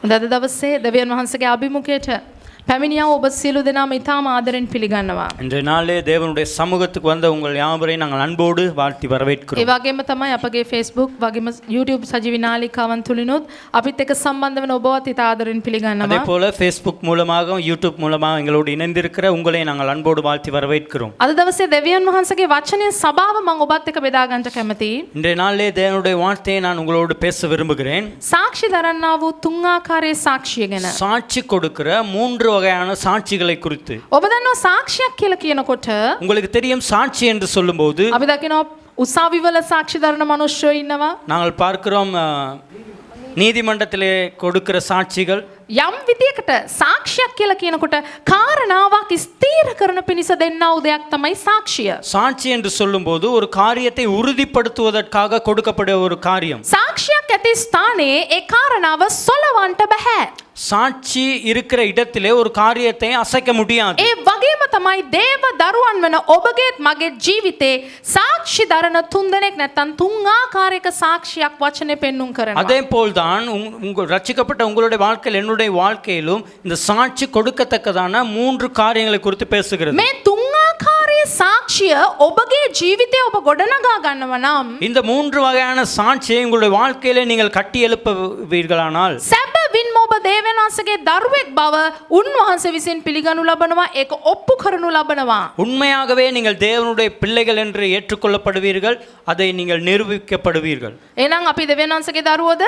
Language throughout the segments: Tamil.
අද දවසේ දෙවියන් වහන්සේගේ අභිමුඛයට පැමිණියා ඔබ සියලු දෙනාම ඉතාම ආදරෙන් පිළිගන්නවා. இன்றைய நாளிலே தேவனுடைய சமூகத்துக்கு வந்த உங்கள் யாவரையும் நாங்கள் அன்போடு வாழ்த்தி வரவேற்கிறோம். ඒ වගේම තමයි අපගේ Facebook වගේම YouTube සජීවී නාලිකාවන් තුලිනුත් අපිත් එක්ක සම්බන්ධ වෙන ඔබවත් ඉතා ආදරෙන් පිළිගන්නවා. அதே போல Facebook மூலமாகவும் YouTube மூலமாக எங்களோடு இணைந்திருக்கிற உங்களை நாங்கள் அன்போடு வாழ்த்தி வரவேற்கிறோம். අද දවසේ දෙවියන් වහන්සේගේ වචනයේ සභාව මම ඔබත් එක්ක බෙදා ගන්නට කැමතියි. இன்றைய நாளிலே தேவனுடைய வார்த்தையை நான் உங்களோடு பேச விரும்புகிறேன். සාක්ෂි දරන්නා වූ තුන් ආකාරයේ සාක්ෂිය ගැන. சாட்சி கொடுக்கிற மூன்று வகையான சாட்சிகளை குறித்து. ඔබ දන්නවා සාක්ෂියක් කියලා කියනකොට உங்களுக்கு தெரியும் சாட்சி என்று சொல்லும்போது අපි දකිනවා උසාවිවල සාක්ෂි දරන මිනිස්සුયો ඉන්නවා. நாங்கள் பார்க்கிறோம் நீதிமன்றத்திலே கொடுக்கிற சாட்சிகள். යම් විදියකට සාක්ෂියක් කියලා කියනකොට කාරණාවක් ස්ථීර කරන පිණිස දෙන්නා වූ දෙයක් තමයි සාක්ෂිය. சாட்சி என்று சொல்லும்போது ஒரு காரியத்தை உறுதிப்படுத்துவதற்காக கொடுக்கப்படுற ஒரு காரியம். සාක්ෂියක් ඇති ස්ථානයේ ඒ කාරණාව සොලවන්න බෑ. சாட்சி இருக்கிற இடத்திலே ஒரு காரியத்தை அசைக்க முடியாது. ඒ වගේම තමයි දේව දරුවන් වෙන ඔබගේත් මගේ ජීවිතේ සාක්ෂි දරන තුන් දෙනෙක් නැත්තම් තුන් ආකාරයක සාක්ෂියක් වචනේ පෙන්눔 කරනවා. அதே போல்தான் உங்கள் ரட்சிக்கப்பட்ட உங்களுடைய வாழ்க்கையில் என்னுடைய வாழ்க்கையிலும் இந்த சாட்சி கொடுக்கத்தக்கதான மூன்று காரியங்களை குறித்து பேசுகிறது. මේ තුන් ආකාරයේ සාක්ෂිය ඔබගේ ජීවිතේ ඔබ ගොඩනගා ගන්නව නම් இந்த மூன்று வகையான சாட்சியை உங்களுடைய வாழ்க்கையிலே நீங்கள் கட்டி எழுப்புவீர்களானால் සැබවින්ම ඔබ දේවයන් වහන්සේගේ දරුවෙක් බව උන්වහන්සේ විසින් පිළිගනු ලබනවා, ඒක ඔප්පු කරනු ලබනවා. உண்மையாகவே நீங்கள் தேவனுடைய பிள்ளைகள் என்று ஏற்றுக்கொள்ளப்படுவீர்கள், அதை நீங்கள் நிரூபிக்கப்படுவீர்கள். එහෙනම් අපි දේවයන් වහන්සේගේ දරුවෝද?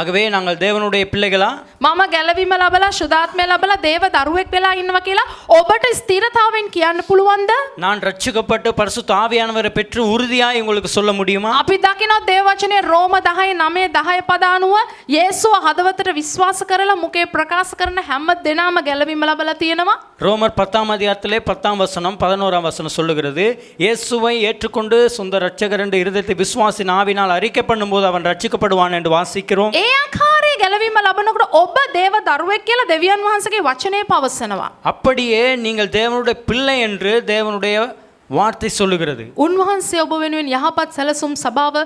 ஆகவே நாங்கள் தேவனுடைய பிள்ளைகளா? මම ගැලවීම ලබලා සුදාත්මය ලබලා දේව දරුවෙක් වෙලා ඉන්නවා කියලා ඔබට ස්ථිරතාවෙන් කියන්න පුළුවන්ද? நான் ரட்சிக்கப்பட்டு பரிசுத்த ஆவியானவரை பெற்று உறுதியாய் உங்களுக்கு சொல்ல முடியுமா? අපි දකිනවා දේව වචනේ රෝම 10:9-10 පද අනුව යේසුව හදවතට විශ්වාස කරලා මුකේ ප්‍රකාශ කරන හැම දෙනාම ගැලවීම ලබලා තියෙනවා. ரோமர் 10 அதிகாரத்திலே 10 வசனம் 11 வசனம் சொல்லுகிறது, இயேசுவை ஏற்றுக்கொண்டு சொந்த இரட்சகர் என்று இருதயத்தை விசுவாசின் ஆவினால் அறிக்கை பண்ணும்போது அவன் ரட்சிக்கப்படுவான் என்று வாசிக்கிறோம். ඒ ආකාරයේ ගැලවීම ලබනකොට ඔබ දේව දරුවෙක් කියලා දෙවියන් වහන්සේගේ වචනේ පවසනවා. அப்படியே நீங்கள் தேவனுடைய பிள்ளை என்று தேவனுடைய வார்த்தை சொல்லுகிறது. උන්වහන්සේ ඔබ වෙනුවෙන් යහපත් සැලසුම් සභාව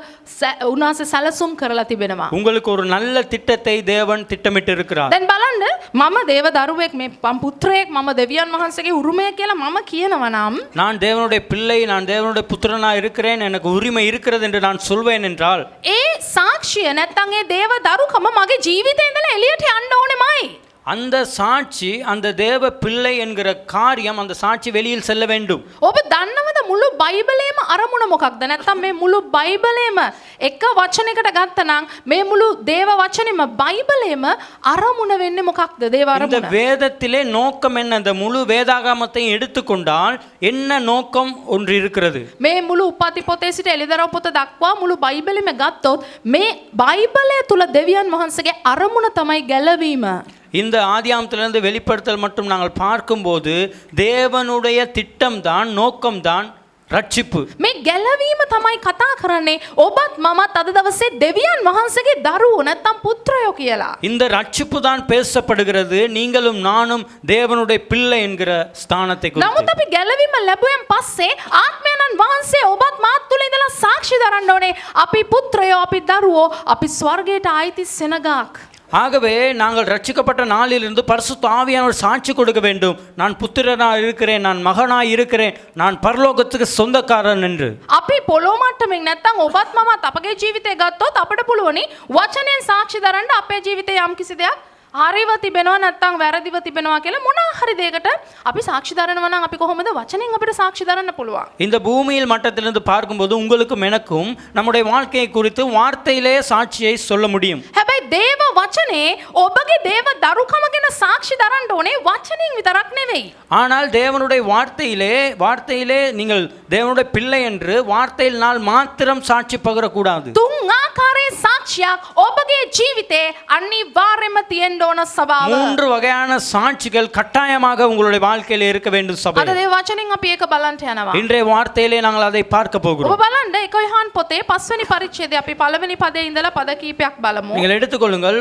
උන්වහන්සේ සැලසුම් කරලා තිබෙනවා. உங்களுக்கு ஒரு நல்ல திட்டத்தை தேவன் திட்டமிட்டு இருக்கிறார். දැන් බලන්න මම දේව දරුවෙක් මේ මම පුත්‍රයෙක් මම දෙවියන් වහන්සේගේ උරුමය කියලා මම කියනවා නම් நான் தேவனுடைய பிள்ளை, நான் தேவனுடைய புத்திரனா இருக்கிறேன், எனக்கு உரிமை இருக்கிறது என்று நான் சொல்வேன் என்றால் ඒ සාක්ෂිය නැත්තම් ඒ දේව දරුකම මගේ ජීවිතේ ඉඳලා එළියට යන්න ඕනෙමයි. அந்த சாட்சி, அந்த தேவ பிள்ளை என்கிற காரியம், அந்த சாட்சி வெளியில் செல்ல வேண்டும். ඔබ දන්නවද මුළු බයිබලයේම අරමුණ මොකක්ද? නැත්තම් මේ මුළු බයිබලයේම එක වචනයකට ගත්තනම් මේ මුළු දේව වචනේම බයිබලයේම අරමුණ වෙන්නේ මොකක්ද? දේව இந்த අරමුණ. வேதத்திலே நோக்கம் என்ன? அந்த முழு வேதாகமத்தை எடுத்துக்கொண்டால் என்ன நோக்கம் ஒன்று இருக்கிறது. මේ මුළු උපති පොතේ සිට එළිදරව් පොත දක්වා මුළු බයිබලෙම ගත්තොත් මේ බයිබලය තුල දෙවියන් වහන්සේගේ අරමුණ තමයි ගැලවීම. இந்த ஆதியாகமத்திலிருந்து வெளிப்படுத்தல் மட்டும் நாங்கள் பார்க்கும்போது தேவனுடைய திட்டம்தான், நோக்கம்தான் ரட்சிப்பு. මේ ගැලවීම තමයි කතා කරන්නේ ඔබත් මමත් අද දවසේ දෙවියන් වහන්සේගේ දරුවෝ නැත්තම් පුත්‍රයෝ කියලා. இந்த ரட்சிப்பு தான் பேசப்படுகிறது. நீங்களும் நானும் தேவனுடைய பிள்ளை என்கிற ஸ்தானத்தை குறித்து. නමුත් අපි ගැලවීම ලැබුවෙන් පස්සේ ආත්මයන්න් වහන්සේ ඔබත් මාත් තුල ඉඳලා සාක්ෂි දරන්න ඕනේ. අපි පුත්‍රයෝ, අපි දරුවෝ, අපි ස්වර්ගයට ආйти සෙනගක්. ஆகவே நாங்கள் ரட்சிக்கப்பட்ட நாளிலிருந்து பரிசுத்த ஆவியானவர் சாட்சி கொடுக்க வேண்டும். நான் புத்திரனாய் இருக்கிறேன், நான் மகனாய் இருக்கிறேன், நான் பரலோகத்துக்கு சொந்தக்காரன் என்று. අපි පොළොව මට්ටමින් නැත්තම් ඔබත් මමත් අපගේ ජීවිතය ගත්තොත් අපිට පුළුවනි වචනයෙන් සාක්ෂි දරන්න අපේ ජීවිතේ යම් කිසි දෙයක් හරිව තිබෙනවා නැත්තම් වැරදිව තිබෙනවා කියලා මොනවා හරි දෙයකට අපි සාක්ෂි දරනවා නම් අපි කොහොමද වචනෙන් අපිට සාක්ෂි දරන්න පුළුවන්. இந்த பூமியில் மட்டத்திலிருந்து பார்க்கும்போது உங்களுக்கும் எனக்கும் நம்முடைய வாழ்க்கையை குறித்து வார்த்தையிலே சாட்சியை சொல்ல முடியும். හැබැයි දේව වචනේ ඔබගේ දේව දරුකම ගැන සාක්ෂි දරන්න ඕනේ වචනින් විතරක් නෙවෙයි. ஆனால் தேவனுடைய வார்த்தையிலே நீங்கள் தேவனுடைய பிள்ளை என்று வார்த்தையினால் மாத்திரம் சாட்சி பகரக்கூடாது. තුන් ආකාරයේ සාක්ෂියක් ඔබගේ ජීවිතේ අනිවාර්යයෙන්ම තියෙන්න ඕන සභාව. மூன்று வகையான சாட்சிகள் கட்டாயமாக உங்களுடைய வாழ்க்கையில இருக்க வேண்டும் சபை. අද දේව වචනෙන් අපි ඒක බලන්න යනවා. இன்றைய வார்த்தையிலே நாங்கள் அதை பார்க்க ඔබ போகிறோம். බලන්න 1 යොහන් පොතේ 5 වෙනි පරිච්ඡේදය අපි පළවෙනි පදේ ඉඳලා පද කීපයක් බලමු. நீங்கள் எடுத்துக்கொள்ளுங்கள்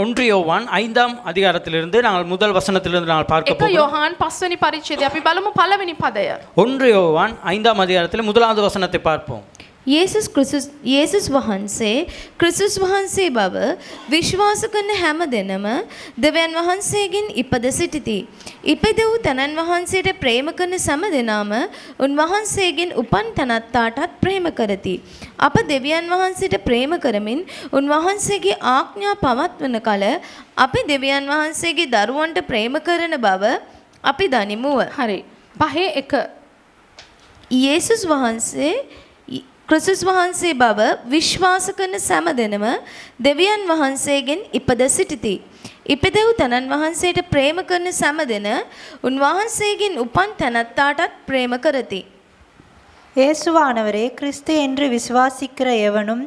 1 யோவான் 5ஆம் அதிகாரத்திலிருந்து நாங்கள் முதல் வசனத்திலிருந்து நாங்கள் பார்க்க 1 போகிறோம். යොහන් 5 වෙනි පරිච්ඡේදය අපි බලමු පළවෙනි පදය. 1 யோவான் 5ஆம் அதிகாரத்தில் முதலாவது வசனத்தை பார்ப்போம். යේසුස් වහන්සේ ක්‍රිස්තුස් වහන්සේ බව විශ්වාස කරන හැම දෙනම දෙවියන් වහන්සේගෙන් ඉපද සිටිති. ඉපද වූ තනන් වහන්සේට ප්‍රේම කරන සෑම දෙනාම උන්වහන්සේගෙන් උපන් තනත්තාටත් ප්‍රේම කරති. අප දෙවියන් වහන්සේට ප්‍රේම කරමින් උන්වහන්සේගේ ආඥා පවත්වන කල අපි දෙවියන් වහන්සේගේ දරුවන්ට ප්‍රේම කරන බව අපි දනිමුව. හරි. පහේ එක. යේසුස් වහන්සේ ක්‍රිස්තුස් වහන්සේ බව විශ්වාස කරන සෑම දෙනම දෙවියන් වහන්සේගෙන් ඉපද සිටිති. ඉපද වූ තනන් වහන්සේට ප්‍රේම කරන සෑම දෙන උන්වහන්සේගෙන් උපන් තැනැත්තාටත් பிரேம කරති. இயேசுவானவரே கிறிஸ்து என்று விசுவாசிக்கிற எவனும்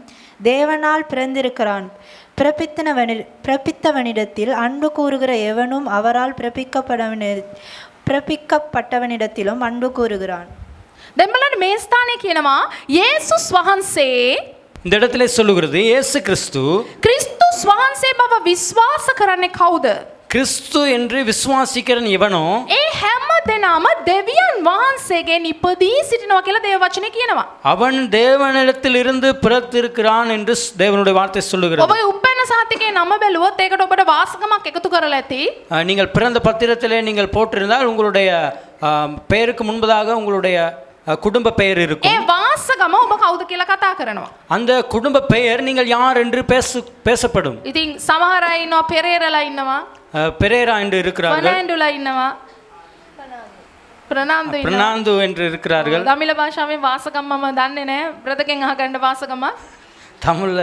தேவனால் பிறந்திருக்கிறான். பிறப்பித்தவனிடத்தில் அன்பு கூறுகிற எவனும் அவரால் பிறப்பிக்கப்பட்டவனிடத்திலும் அன்பு கூறுகிறான். දැන් බලන්න මේ ස්ථානයේ කියනවා යේසුස් වහන්සේ இந்த இடத்துல சொல்லுகிறது இயேசு கிறிஸ்து ක්‍රිස්තුස් වහන්සේ බව විශ්වාස කරන්නේ කවුද? கிறிஸ்து என்று விசுவாசிக்கிறன் இவனோ ඒ හැම දෙනාම දෙවියන් වහන්සේගෙන් ඉපදී සිටිනවා කියලා දේව වචනේ කියනවා. அவன் தேவனிடத்திலிருந்து பிறந்திருக்கிறான் என்று தேவனுடைய வார்த்தை சொல்லுகிறது. ඔබ උපැන්න සහතිකේ නම බැලුවොත් ඒකට ඔබට වාසකමක් එකතු කරලා ඇති. நீங்கள் பிறந்த பத்திரத்திலே நீங்கள் போட்டிருந்தால் உங்களுடைய பெயருக்கு முன்பதாக உங்களுடைய குடும்ப பெயர் ඒ இருக்கும். වාසකම ඔබ කවුද කියලා කතා කරනවා. அந்த குடும்ப பெயர் நீங்கள் யார் என்று பேசப்படும். ඉතින් සමහර අය ඉන්නවා පෙරේරලා ඉන්නවා. பெரேரா என்று இருக்கிறார்கள். ෆර්නෑන්ඩෝලා ඉන්නවා. ප්‍රනාන්දු ඉන්නවා. பிரணாந்து என்று இருக்கிறார்கள். දමිළ භාෂාවෙන් වාසකම් මම දන්නේ නැහැ. බ්‍රදකෙන් අහගන්න වාසකම. தமிழ்ல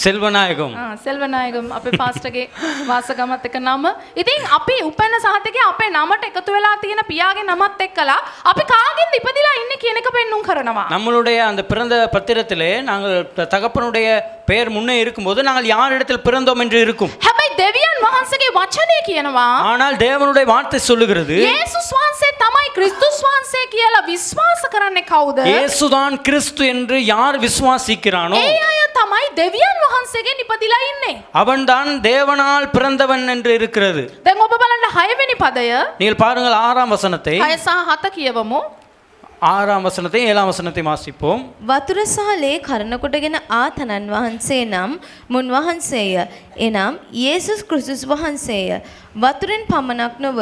செல்வநாயகம். සෙල්වනායකම් අපේ පාස්ටර්ගේ වාසකමත් එක නම. ඉතින් අපි උපැන්න සහතිකේ අපේ නමට එකතු වෙලා තියෙන පියාගේ නමත් එක්කලා අපි කාගෙන්ද ඉපදිලා ඉන්නේ කියන එක පෙන්눔 කරනවා. நம்மளுடைய அந்த பிறந்த பத்திரத்திலே நாங்கள் தகப்பனுடைய பெயர் முன்னே இருக்கும்போது நாங்கள் யாரிடத்தில் பிறந்தோம் என்று இருக்கும். හැබැයි දෙවියන් වහන්සේගේ වචනේ කියනවා ஆனால் தேவனுடைய வார்த்தை சொல்லுகிறது යේසුස් වහන්සේ තමයි ක්‍රිස්තුස් වහන්සේ කියලා විශ්වාස කරන්නේ කවුද? இயேசுதான் கிறிஸ்து என்று யார் விசுவாசிக்கிறானோ ඒ අය තමයි දෙවියන් වහන්සේගෙන් ඉපදිලා ඉන්නේ. அவன்தான் தேவனால் பிறந்தவன் என்று இருக்கிறது. දැන් ඔබ බලන්න 6 වෙනි පදය நீங்கள் பாருங்கள் 6ஆம் வசனத்தை 6 සහ 7 කියවමු. 6ஆம் வசனத்தை 7ஆம் வசனத்தை வாசிப்போம். වතුර සහ ලේ කරන කොටගෙන ආ තනන් වහන්සේ නම් මුන් වහන්සේය. එනම් යේසුස් ක්‍රිස්තුස් වහන්සේය. වතුරෙන් පමණක් නොව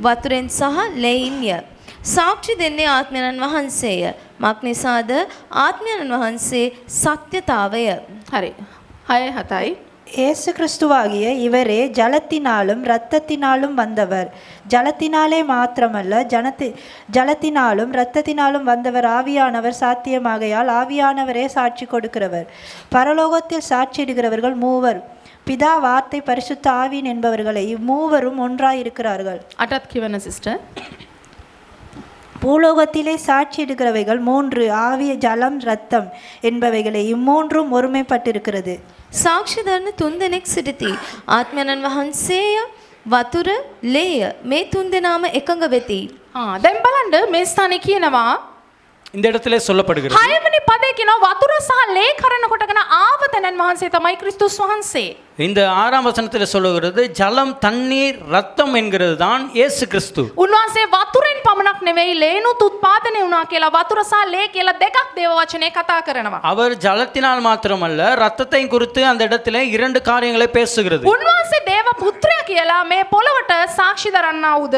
වතුරෙන් සහ ලේයින්ය. සාක්ෂි දෙන්නේ ආත්මයන් වහන්සේය. මක් නිසාද ආත්මයන් වහන්සේ සත්‍යතාවය. හරි. 6 7යි. இயேசு கிறிஸ்துவாகிய இவரே ஜலத்தினாலும் இரத்தத்தினாலும் வந்தவர். ஜலத்தினாலே மாத்திரமல்ல ஜலத்தினாலும் இரத்தத்தினாலும் வந்தவர் ஆவியானவர் சாத்தியமாகையால் ஆவியானவரே சாட்சி கொடுக்கிறவர். பரலோகத்தில் சாட்சியிடுகிறவர்கள் மூவர், பிதா, வார்த்தை, பரிசுத்த ஆவியின் என்பவர்களை இம்மூவரும் ஒன்றாயிருக்கிறார்கள். අටත් කියවන සිස්ටර්. பூலோகத்திலே சாட்சியிடுகிறவைகள் மூன்று, ஆவி, ஜலம், இரத்தம் என்பவைகளை இம்மூன்றும் ஒருமைப்பட்டிருக்கிறது. සාක්ෂි දරන 3 දෙනෙක් සිටිති. ආත්මයන් වහන්සේය, වතුර, ලේය. මේ 3 දෙනාම එකඟ වෙති. දැන් බලන්න මේ ස්ථානේ කියනවා இந்த இடத்திலே சொல்லப்படுகிறது 6 වෙනි පදේ කියනවා වතුර සහ ලේ කරන කොටගෙන ආව තැනන් වහන්සේ තමයි ක්‍රිස්තුස් වහන්සේ. இந்த 6ஆம் வசனத்தில் சொல்லுகிறது ஜலம், தண்ணீர், ரத்தம் என்கிறது தான் இயேசு கிறிஸ்து. උන්වහන්සේ වතුරෙන් පමණක් නෙවෙයි ලේනුත් උත්පාදනය වුණා කියලා වතුර සහ ලේ කියලා දෙකක් දේව වචනේ කතා කරනවා. அவர் ஜலத்தினால் மாத்திரமல்ல ரத்தத்தையும் குறித்து அந்த இடத்திலே 2 காரியங்களை பேசுகிறது. උන්වහන්සේ දේව පුත්‍රයා කියලා මේ පොළවට සාක්ෂි දරන්නා වූද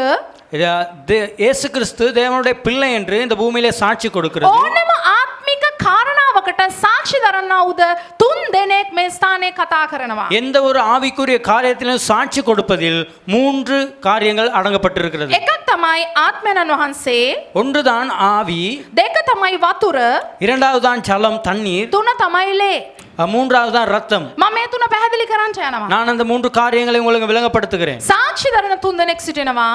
இயேசு கிறிஸ்து தேவனுடைய பிள்ளை என்று இந்த பூமியிலே சாட்சி கொடுக்கிறது. ඕනෑම ආත්මික කාරණාවකට සාක්ෂි දරන්නා වූද 3 දෙනෙක් මේ ස්ථානයේ කතා කරනවා. எந்த ஒரு ஆவிக்குரிய காரியத்திலும் சாட்சி கொடுப்பதில் 3 காரியங்கள் அடங்கப்பட்டிருக்கிறது. එකක් තමයි ආත්මයන් වහන්සේ, ஒன்றுதான் ஆவி, දෙක තමයි වතුර, இரண்டாவது தான் ஜலம், தண்ணீர், තුන තමයි ලේ. மூன்றாவது தான் ரத்தம். මම මේ තුන පැහැදිලි කරන්න යනවා. நான் அந்த 3 காரியங்களை உங்களுக்கு விளங்கப்படுத்துகிறேன். සාක්ෂි දරන 3 දෙනෙක් සිටිනවා.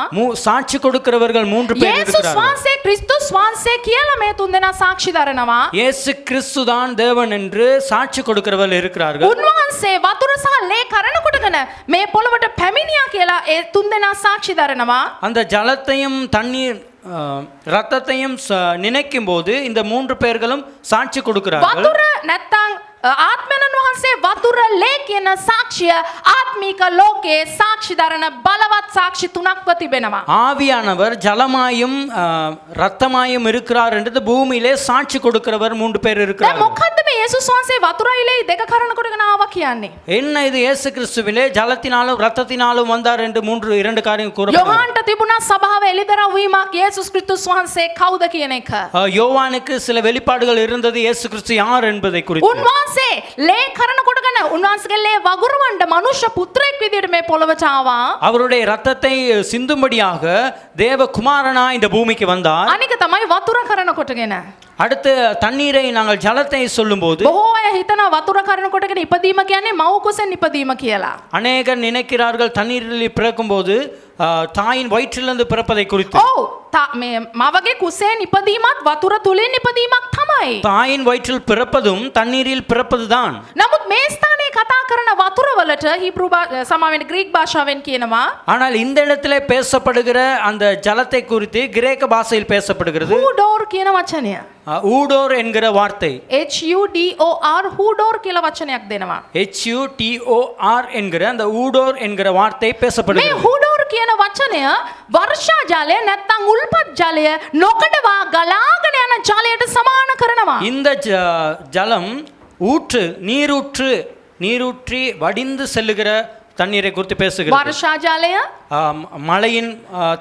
சாட்சி கொடுக்கிறவர்கள் 3 பேர் යේසුස් இருக்கிறார்கள். වහන්සේ ක්‍රිස්තුස් වහන්සේ කියලා මේ 3 දෙනා සාක්ෂි දරනවා. இயேசு கிறிஸ்து தான் தேவன் என்று சாட்சி கொடுக்கிறவர்கள் இருக்கிறார்கள். උන්වහන්සේ වතුර සහ ලේ කරන කොටගෙන මේ පොළවට පැමිණියා කියලා ඒ 3 දෙනා සාක්ෂි දරනවා. அந்த ஜலத்தையும் தண்ணீர் ரத்தத்தையும் நினைக்கும் போது இந்த 3 பேர்களும் சாட்சி கொடுக்கிறார்கள். වතුර නැත්තම් ආත්මයන් වහන්සේ වතුර ලේ කියන සාක්ෂිය ආත්මික ලෝකයේ සාක්ෂි දරන බලවත් සාක්ෂි තුනක්ව තිබෙනවා. ஆவியானவர் ஜலமாயும் ரத்தமாயும் இருக்கிறார் என்றது பூமியிலே சாட்சி கொடுக்கிறவர் 3 பேர் දැන් இருக்கிறார். මොකද්ද මේ යේසුස් වහන්සේ වතුරයිලේ දෙක කරන කොටගෙන ආවා කියන්නේ? என்ன இது இயேசு கிறிஸ்துவிலே ஜலத்தினாலும் ரத்தத்தினாலும் வந்தார் என்று 2 காரியம் கூறப்படுகிறது. යොහන්ට තිබුණා සභාව එළිදරව් වීමක් යේසුස් ක්‍රිස්තුස් වහන්සේ කවුද කියන එක. யோவானுக்கு சில வெளிப்பாடுகள் இருந்தது இயேசு கிறிஸ்து யார் என்பதை குறித்து. උන්වහන්සේ ලේ කරන කොටගෙන උන්වහන්සේගේ ලේ වගුරුවන්න මනුෂ්‍ය පුත්‍රයෙක් විදිහට මේ පොළවට ආවා. அவருடைய ரத்தத்தை சிந்தும்படியாக தேவகுமாரனா இந்த பூமிக்கு வந்தார். අනික තමයි වතුර කරන කොටගෙන. அடுத்து தண்ணீரை நாங்கள் ஜலத்தை சொல்லும்போது බොහෝ අය හිතනවා වතුර කරන කොටගෙන ඉපදීම කියන්නේ මව් කුසෙන් ඉපදීම කියලා. அநேகர் நினைக்கிறார்கள் தண்ணீரில் பிறக்கும்போது தாயின் வயிற்றிலிருந்து பிறப்பதை குறித்து. ඔව් මේ මවගේ කුසෙන් ඉපදීමත් වතුර තුලින් ඉපදීමක් තමයි. தாயின் வயிற்றில் பிறப்பதும் தண்ணீரில் பிறப்பதுதான். නමුත් මේ ස්ථානයේ කතා කරන වතුර වලට හීබ්‍රු සමාවෙන් ග්‍රීක භාෂාවෙන් කියනවා ஆனால் இந்த இடத்திலே பேசப்படுகிற அந்த ஜலத்தை குறித்து கிரேக்க பாஷையில் பேசப்படுகிறது හූඩෝර් කියන වචනය. ஊடோர் என்கிற வார்த்தை. HUDOR හූඩෝර් කියලා වචනයක් දෙනවා. HUTOR என்கிற அந்த ஊடோர் என்கிற வார்த்தை මේ பேசப்படுகிறது. හූඩෝර් කියන වචනය වර්ෂා ජලය නැත්නම් උල්පත් ජලය නොකඩවා ගලාගෙන යන ජලයට සමාන කරනවා. இந்த ஜலம் ஊற்று நீரூற்றி வடிந்து செல்லுகிற தண்ணீரை குறித்து பேசுகிறது. වර්ෂා ජලය மழையின்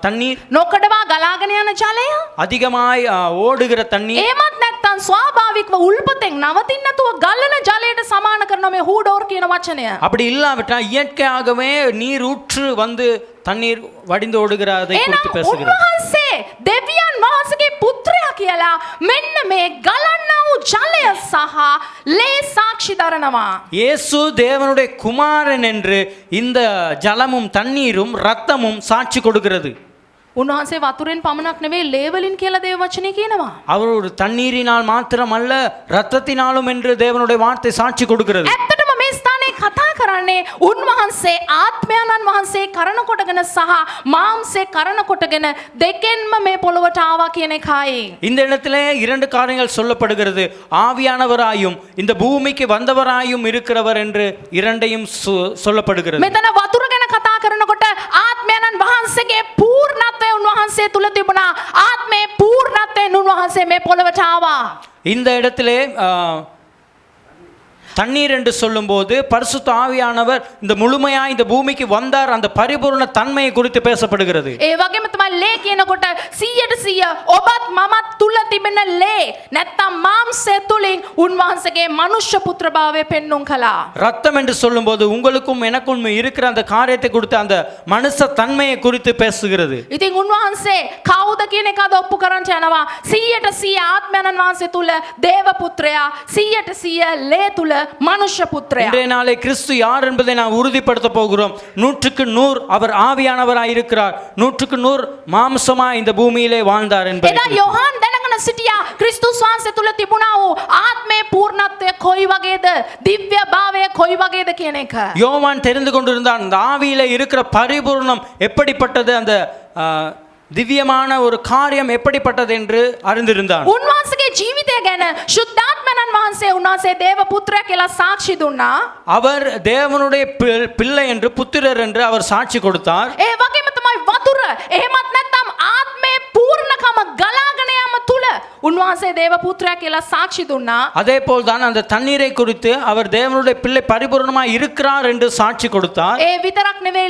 தண்ணீர், නොකඩවා ගලාගෙන යන ජලය, அதிகமாய் ஓடுகிற தண்ணீர், එහෙමත් නැත්නම් ස්වාභාවිකව උල්පතෙන් නවතින්න නැතුව ගලන ජලයට සමාන කරන මේ හූඩෝර් කියන වචනය. அப்படி இல்லாவிட்டால் இயற்கையாகவே நீரூற்று வந்து தண்ணீர் வடிந்து ஓடுகிறதை குறித்து එහෙනම් பேசுகிறது. උන්වහන්සේ දෙවියන් වහන්සේගේ පුත්‍රයා කියලා මෙන්න මේ ගලන්නා වූ ජලය සහ ලේ සාක්ෂි දරනවා. இயேசு தேவனுடைய குமாரன் என்று இந்த ஜலமும் தண்ணீரும் ரத்தமும் சாட்சி கொடுக்கிறது. උන්වහන්සේ වතුරෙන් පමණක් නෙවෙයි ලේ වලින් කියලා දේව වචනේ කියනවා. அவர் ஒரு தண்ணீரினால் மாத்திரமல்ல ரத்தத்தினாலும் என்று தேவனுடைய வார்த்தை சாட்சி கொடுக்கிறது. ඇත්තටම මේ ස්ථානයේ කතා කරන්නේ උන්වහන්සේ ආත්මයන්න් වහන්සේ කරන කොටගෙන සහ මාංශේ කරන කොටගෙන දෙකෙන්ම මේ පොළොවට ආවා කියන එකයි. இந்த இடத்திலே 2 காரியங்கள் சொல்லப்படுகிறது. ஆவியானவராயும் இந்த பூமிக்கு வந்தவராயும் இருக்கிறவர் என்று இரண்டையும் சொல்லப்படுகிறது. මෙතන වතුර ගැන කතා කරනකොට ආත්මයන්න් වහන්සේගේ පූර්ණත්වය උන්වහන්සේ තුල තිබුණා. ආත්මේ පූර්ණත්වයෙන් උන්වහන්සේ මේ පොළොවට ආවා. இந்த இடத்திலே தண்ணீர் என்று சொல்லும்போது பரிசுத்த ஆவியானவர் இந்த முழுமையா இந்த பூமிக்கு வந்தார், அந்த பரிபூர்ண தன்மையை குறித்து பேசப்படுகிறது. ඒ වගේම තමයි ලේ කියනකොට 100% ඔබත් මමත් තුල තිබෙන ලේ නැත්තම් මාංශය තුලින් උන්වහන්සේගේ මනුෂ්‍ය පුත්‍රභාවය පෙන්눔 කළා. ரத்தம் என்று சொல்லும்போது உங்களுக்கும் எனக்கும் இருக்கிற அந்த காரியத்தை குறித்து அந்த மனுஷ தன்மையை குறித்து பேசுகிறது. ඉතින් උන්වහන්සේ කවුද කියන එක අද ඔප්පු කරන්න යනවා. 100% ආත්මයන්න් වහන්සේ තුල දේව පුත්‍රයා, 100% ලේ තුල மனுஷ புத்திரயா. இன்றைய நாளை கிறிஸ்து யார் என்பதை நாம் உறுதிப்படுத்த போகிறோம். 100க்கு 100 அவர் ஆவியானவராய் இருக்கிறார். 100க்கு 100 மாம்சமாய் இந்த பூமியிலே வாழ்ந்தார் என்பதை. එදා යොහන් දැනගෙන සිටියා ක්‍රිස්තුස් වහන්සේ තුල තිබුණා වූ ආත්මේ පූර්ණත්වය කොයි වගේද, දිව්‍ය භාවය කොයි වගේද කියන එක. யோவான் தெரிந்து கொண்டிருந்தான் அந்த ஆவியிலே இருக்கிற பரிபூர்ணம் எப்படிப்பட்டது, அந்த திவ்யமான ஒரு காரியம் எப்படிப்பட்டது என்று அறிந்திருந்தான். උන්වහන්සේගේ ජීවිතය ගැන සුද්ධාත්මයන් වහන්සේ උන්වහන්සේ දේව පුත්‍රයා කියලා සාක්ෂි දුන්නා. அவர் தேவனுடைய பிள்ளை என்று, புத்திரர் என்று அவர் சாட்சி கொடுத்தார். ඒ වගේම තමයි වතුර එහෙමත් නැත්නම් ආත්මේ පූර්ණකම ගලාගෙන යාම තුල උන්වහන්සේ දේව පුත්‍රයා කියලා සාක්ෂි දුන්නා. அதே போல் தான் அந்த தண்ணீரை குறித்து அவர் தேவனுடைய பிள்ளை பரிபூர்ணமாய் இருக்கிறார் என்று சாட்சி கொடுத்தார். ඒ විතරක් නෙවෙයි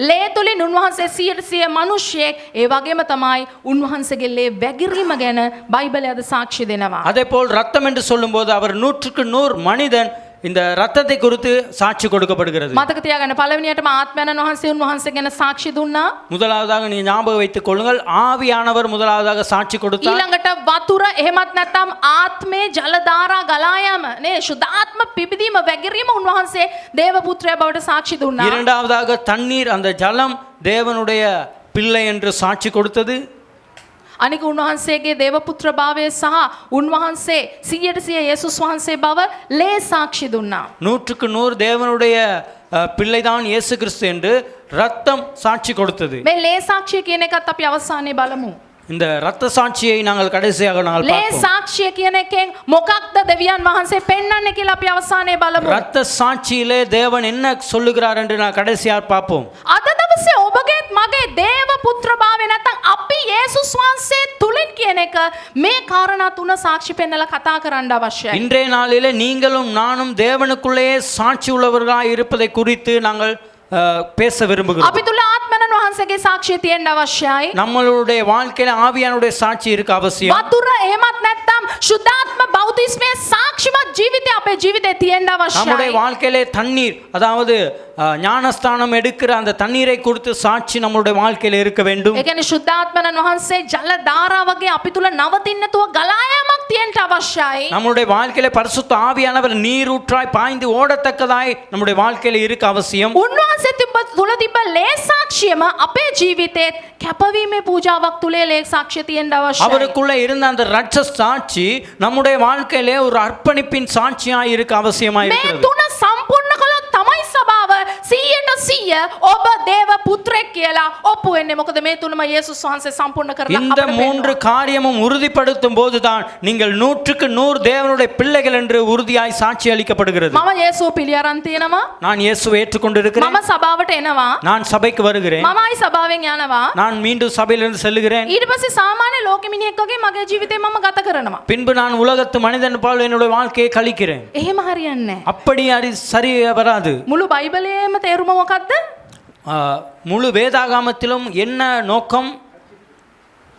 ලේ තුලින් උන්වහන්සේ 100% මිනිස්සෙක්. ඒ වගේම තමයි උන්වහන්සේගේ ලේ වැගිරීම ගැන බයිබලය අද සාක්ෂි දෙනවා. அதே போல் ரத்தம் என்று சொல்லும்போது அவர் 100க்கு 100 மனிதன். இந்த ரத்தத்தை குறித்து சாட்சி கொடுக்கப்படுகிறது. මතක තියාගන්න පළවෙනියටම ආත්මයන්න් වහන්සේ උන්වහන්සේ ගැන සාක්ෂි දුන්නා. முதலாவதாக நீங்க ஞாபகம் வைத்துக் கொள்ளுங்கள், ஆவியானவர் முதலாவதாக சாட்சி கொடுத்தார். ඊළඟට වතුර එහෙමත් නැත්නම් ආත්මේ ජලධාරා ගලා යාම නේ සුද්ධාත්ම පිබිදීම වැගිරීම උන්වහන්සේ දේව පුත්‍රයා බවට සාක්ෂි දුන්නා. இரண்டாவதாக தண்ணீர், அந்த ஜலம் தேவனுடைய பிள்ளை என்று சாட்சி கொடுத்தது. අනික උන්වහන්සේගේ දේව පුත්‍ර භාවය සහ උන්වහන්සේ 100% යේසුස් වහන්සේ බව ලේ සාක්ෂි දුන්නා. 100க்கு 100 தேவனுடைய பிள்ளைதான் இயேசு கிறிஸ்து என்று ரத்தம் சாட்சி கொடுத்தது. මේ ලේ සාක්ෂිය කියන එකත් අපි අවසානයේ බලමු. இந்த இரத்த சாட்சியை நாங்கள் கடைசியாக நாங்கள் ලේ பார்ப்போம். සාක්ෂිය කියන එකෙන් මොකක්ද දෙවියන් වහන්සේ පෙන්වන්නේ කියලා අපි අවසානයේ බලමු. இரத்த சாட்சியிலே தேவன் என்ன சொல்லுகிறார் என்று நான் கடைசியாக பார்ப்போம். අද දවසේ ඔබගේත් මගේ දේව පුත්‍රභාවය නැත්නම් අපි යේසුස් වහන්සේ තුලින් කියන එක මේ කාරණා තුන සාක්ෂි පෙන්නලා කතා කරන්න අවශ්‍යයි. இன்றைய நாளிலே நீங்களும் நானும் தேவனுக்குள்ளேயே சாட்சி உள்ளவர்களாய் இருப்பதை குறித்து நாங்கள் பேச விரும்புகிறோம். අපි තුල ආත්මයන් වහන්සේගේ සාක්ෂිය තියෙන්න අවශ්‍යයි. நம்மளுடைய வாழ்க்கையில ஆவியானுடைய சாட்சி இருக்க அவசியம். වතුර එහෙමත් නැත්නම් සුද්ධාත්ම බෞද්ධිස්මේ සාක්ෂිමත් ජීවිතය අපේ ජීවිතේ තියෙන්න நம்முடைய අවශ්‍යයි. வாழ்க்கையிலே தண்ணீர் அதாவது ஞானஸ்தானம் எடுக்கிற அந்த தண்ணீரை கொடுத்து சாட்சி நம்மளுடைய வாழ்க்கையில இருக்க வேண்டும். ඒ කියන්නේ සුද්ධාත්මයන් වහන්සේ ජල ධාරා වගේ අපි තුල නවතින්න නැතුව ගලා යාමක් තියෙන්න අවශ්‍යයි. நம்முடைய வாழ்க்கையில பரிசுத்த ஆவியானவர் நீரூற்றாய் பாய்ந்து ஓடத்தக்கதாய் நம்முடைய வாழ்க்கையில இருக்க அவசியம். උන්වහන්සේ තුල තිබ්බ ලේ සාක්ෂියම අපේ ජීවිතේත් කැපවීමේ පූජාවක් තුලේ ලේ සාක්ෂිය තියෙන්න අවශ්‍යයි. அவருக்குள்ள இருந்த அந்த இரட்ச சாட்சி நம்முடைய வாழ்க்கையிலே ஒரு அர்ப்பணிப்பின் சாட்சியாய் இருக்க அவசியமாய் මේ இருக்கிறது. තුන සම්පූර්ණ කළොත් තමයි සභාව 100% ඔබ දේව පුත්‍රයෙක් කියලා ඔප්පු වෙන්නේ. මොකද මේ තුනම යේසුස් වහන්සේ සම්පූර්ණ කරලා இந்த අපිට மூன்று පෙන්වනවා. காரியமும் உறுதிப்படுத்தும் போதுதான் நீங்கள் 100% தேவனுடைய பிள்ளைகள் என்று உறுதியாய் சாட்சி அளிக்கப்படுகிறது. මම යේසුව පිළිඅරන් තියෙනවා. நான் இயேசுவை ஏற்றுக்கொண்டிருக்கிறேன். මම සභාවට එනවා. நான் சபைக்கு வருகிறேன். මම ආයි සභාවෙන් යනවා. நான் மீண்டும் சபையிலிருந்து செல்லுகிறேன். ඊට පස්සේ සාමාන්‍ය ලෝක මිනිහෙක් වගේ මගේ ජීවිතේ මම ගත කරනවා. பின்பு நான் உலகத்து மனிதன் போல என்னுடைய வாழ்க்கையை கழிக்கிறேன். එහෙම හරියන්නේ නැහැ. அப்படி சரி வராது. මුළු බයිබලයේම තේරුම මොකක්ද? முழு வேதாகமத்திலும் என்ன நோக்கம்?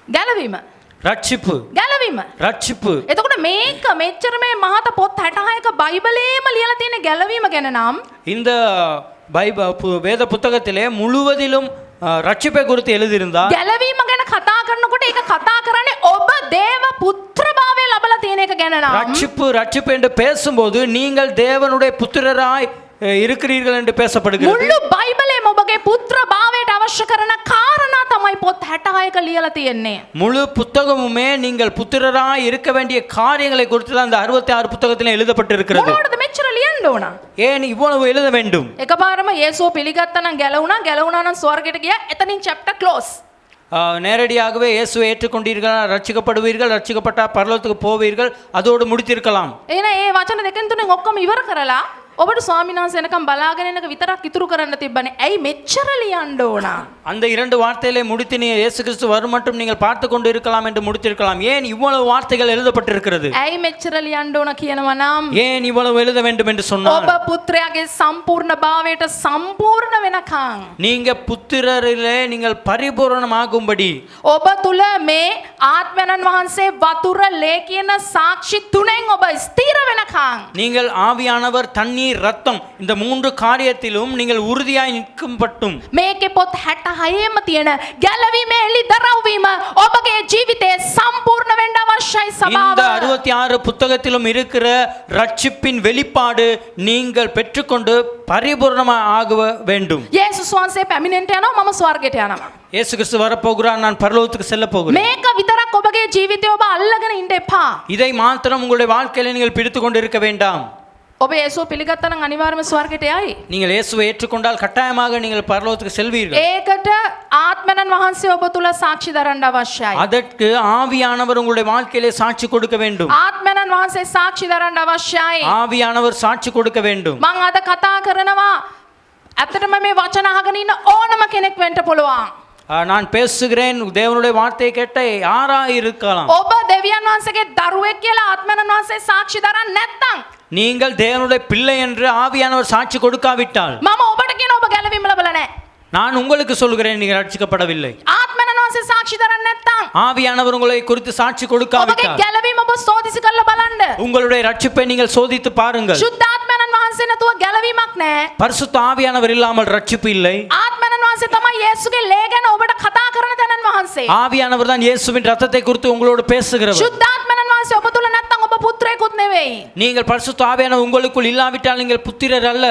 ගැලවීම. ரட்சிப்பு. ගැලවීම. ரட்சிப்பு. එතකොට මේක මෙච්චර මේ මහත පොත් 66ක බයිබලයේම ලියලා තියෙන ගැලවීම ගැන නම් இந்த வேத புத்தகத்திலே முழுவதிலும் ரட்சிப்பை குறித்து எழுதியிருந்தார். ගැලවීම ගැන කතා කරනකොට ඒක කතා කරන්නේ ඔබ දේව පුත්‍රභාවය ලබලා තියෙන එක ගැන නම් ரட்சிப்பு ரட்சிப்பு என்று பேசும்போது நீங்கள் தேவனுடைய புத்திரராய் இருக்கிறீர்கள் என்று பேசப்படுகிறது. මුළු බයිබලයේම ඔබගේ පුත්‍රභාවයට අවශ්‍ය කරන කාරණා තමයි පොත් 66ක ලියලා තියෙන්නේ. முழு புத்தகமுமே நீங்கள் புத்திரராய் இருக்க வேண்டிய காரியங்களை குறித்து தான் அந்த 66 புத்தகத்தில் எழுதப்பட்டிருக்கிறது. මොනවටද මෙච්චර ලියන්න ඕන? ஏன் இவ்வளவு எழுத வேண்டும்? එකපාරම යේසුව පිළිගත්තා නම් ගැලවුණා නම් ස්වර්ගයට ගියා. එතනින් chapter close. நேரடியாகவே இயேசுவை ஏற்றுக்கொண்டீர்கள், ரட்சிக்கப்படுவீர்கள், ரட்சிக்கப்பட்டால் பரலோகத்துக்கு போவீர்கள், அதோடு முடித்திருக்கலாம். එහෙනම් ඒ වචන දෙකෙන් තුනෙන් ඔක්කොම ඉවර කරලා ඔබට ස්වාමීන් වහන්සේ එනකම් බලාගෙන එනක විතරක් ඉතුරු කරන්න තිබ්බනේ. ඇයි මෙච්චර ලියන්න ඕන? அந்த 2 வார்த்தையிலே முடித்து நீ இயேசு கிறிஸ்து வரும் மட்டும் நீங்கள் பார்த்து கொண்டு இருக்கலாம் என்று முடித்திருக்கலாம். ஏன் இவ்வளவு வார்த்தைகள் எழுதப்பட்டிருக்கிறது? ඇයි මෙච්චර ලියන්න ඕන කියනවා නම් ஏன் இவ்வளவு எழுத வேண்டும் என்று சொன்னார்? ඔබ පුත්‍රයාගේ සම්පූර්ණ භාවයට සම්පූර්ණ වෙනකම් நீங்க புத்திரரிலே நீங்கள் பரிபூரணமாகும்படி ඔබ තුල මේ ආත්මයන් වහන්සේ වතුර ලේ කියන සාක්ෂි තුනෙන් ඔබ ස්ථිර වෙනකම් நீங்கள் ஆவியானவர் தண்ணீர் ரத்தம் இந்த 3 காரியத்திலும் நீங்கள் உறுதியாய் நிற்கும் பட்டும் මේකේ පොත් 66ෙම තියෙන ගැලවීම එලි දරවීම ඔබගේ ජීවිතේ සම්පූර්ණ වෙන්න අවශ්‍යයි இந்த සභාව. 66 புத்தகத்திலும் இருக்கிற ரட்சிப்பின் வெளிப்பாடு நீங்கள் பெற்றுக்கொண்டு பரிபூரணமாக வேண்டும். යේසුස් වහන්සේ පැමිණෙන්න යනවා මම ස්වර්ගයට යනවා. இயேசு கிறிஸ்து வரப்போகிறார், நான் பரலோகத்துக்கு செல்ல போகிறேன். මේක විතරක් ඔබගේ ජීවිතේ ඔබ අල්ලගෙන ඉන්න එපා. இதை மாத்திரம் உங்களுடைய வாழ்க்கையில நீங்கள் பிடித்துக் கொண்டு இருக்க வேண்டாம். ඔබ යේසුව පිළිගත්තා නම් අනිවාර්යයෙන්ම ස්වර්ගයට යයි. நீங்கள் இயேசுவை ஏற்றுக்கொண்டால் கட்டாயமாக நீங்கள் பரலோகத்துக்கு செல்வீர்கள். ඒකට ආත්මයන් වහන්සේ ඔබ තුල සාක්ෂි දරන්න අවශ්‍යයි. அதற்கு ஆவியானவர் உங்களுடைய வாழ்க்கையிலே சாட்சி கொடுக்க வேண்டும். ආත්මයන් වහන්සේ සාක්ෂි දරන්න අවශ්‍යයි. ஆவியானவர் சாட்சி கொடுக்க வேண்டும். මම අද කතා කරනවා ඇත්තටම මේ වචන අහගෙන ඉන්න ඕනම කෙනෙක් වෙන්න පුළුවන්. நான் பேசுகிறேன், தேவனுடைய வார்த்தையை கேட்ட யாரா இருக்கலாம். ඔබ දෙවියන් වහන්සේගේ දරුවෙක් කියලා ආත්මයන් වහන්සේ සාක්ෂි දරන්නේ නැත්නම් நீங்கள் தேவனுடைய பிள்ளை என்று ஆவியானவர் சாட்சி கொடுக்காவிட்டால் මම ඔබට කියන ඔබ ගැලවීම ලැබලා නැහැ. நான் உங்களுக்கு சொல்கிறேன், நீங்கள் ரட்சிக்கப்படவில்லை. ආත්මයන් වහන්සේ සාක්ෂි දරන්නේ නැත්නම් ஆவியானவர் உங்களை குறித்து சாட்சி ඔබගේ கொடுக்காவிட்டால் ගැලවීම ඔබ සෝදිසි කරලා බලන්න. உங்களுடைய ரட்சிப்பை நீங்கள் சோதித்து பாருங்கள். සුද්ධාත්මයන් වහන්සේ නැතුව ගැලවීමක් නැහැ. பரிசுத்த ஆவியானவர் இல்லாமல் ரட்சிப்பு இல்லை. ආත්මයන් වහන්සේ තමයි යේසුගේ ලේ ගැන ඔබට කතා කරන තැනන් වහන්සේ. ஆவியானவர் தான் இயேசுவின் ரத்தத்தை குறித்து உங்களோடு பேசுகிறவர். සුද්ධාත්මයන් වහන්සේ ඔබ තුල නැත්නම් ඔබ පුත්‍රයෙකුත් නෙවෙයි. நீங்கள் பரிசுத்த ஆவியானவர் உங்களுக்குள் இல்லாவிட்டால் நீங்கள் புத்திரர் அல்ல.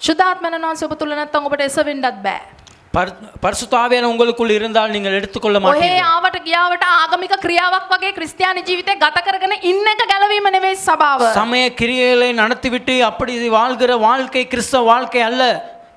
සුද්ධාත්මයන් වහන්සේ ඔබ තුල නැත්නම් ඔබට එසවෙන්නත් බෑ. பரிசுத்த ஆவியானவர் உங்களுக்குள் இருந்தால் நீங்கள் எடுத்துக்கொள்ள ඔහේ மாட்டீர்கள். ආවට ගියාවට ආගමික ක්‍රියාවක් වගේ ක්‍රිස්තියානි ජීවිතේ ගත කරගෙන ඉන්න එක ගැලවීම නෙවෙයි සභාව. சமய கிரியைகளை நடத்திவிட்டு அப்படி வாழ்கிற வாழ்க்கை கிறிஸ்தவ வாழ்க்கை அல்ல.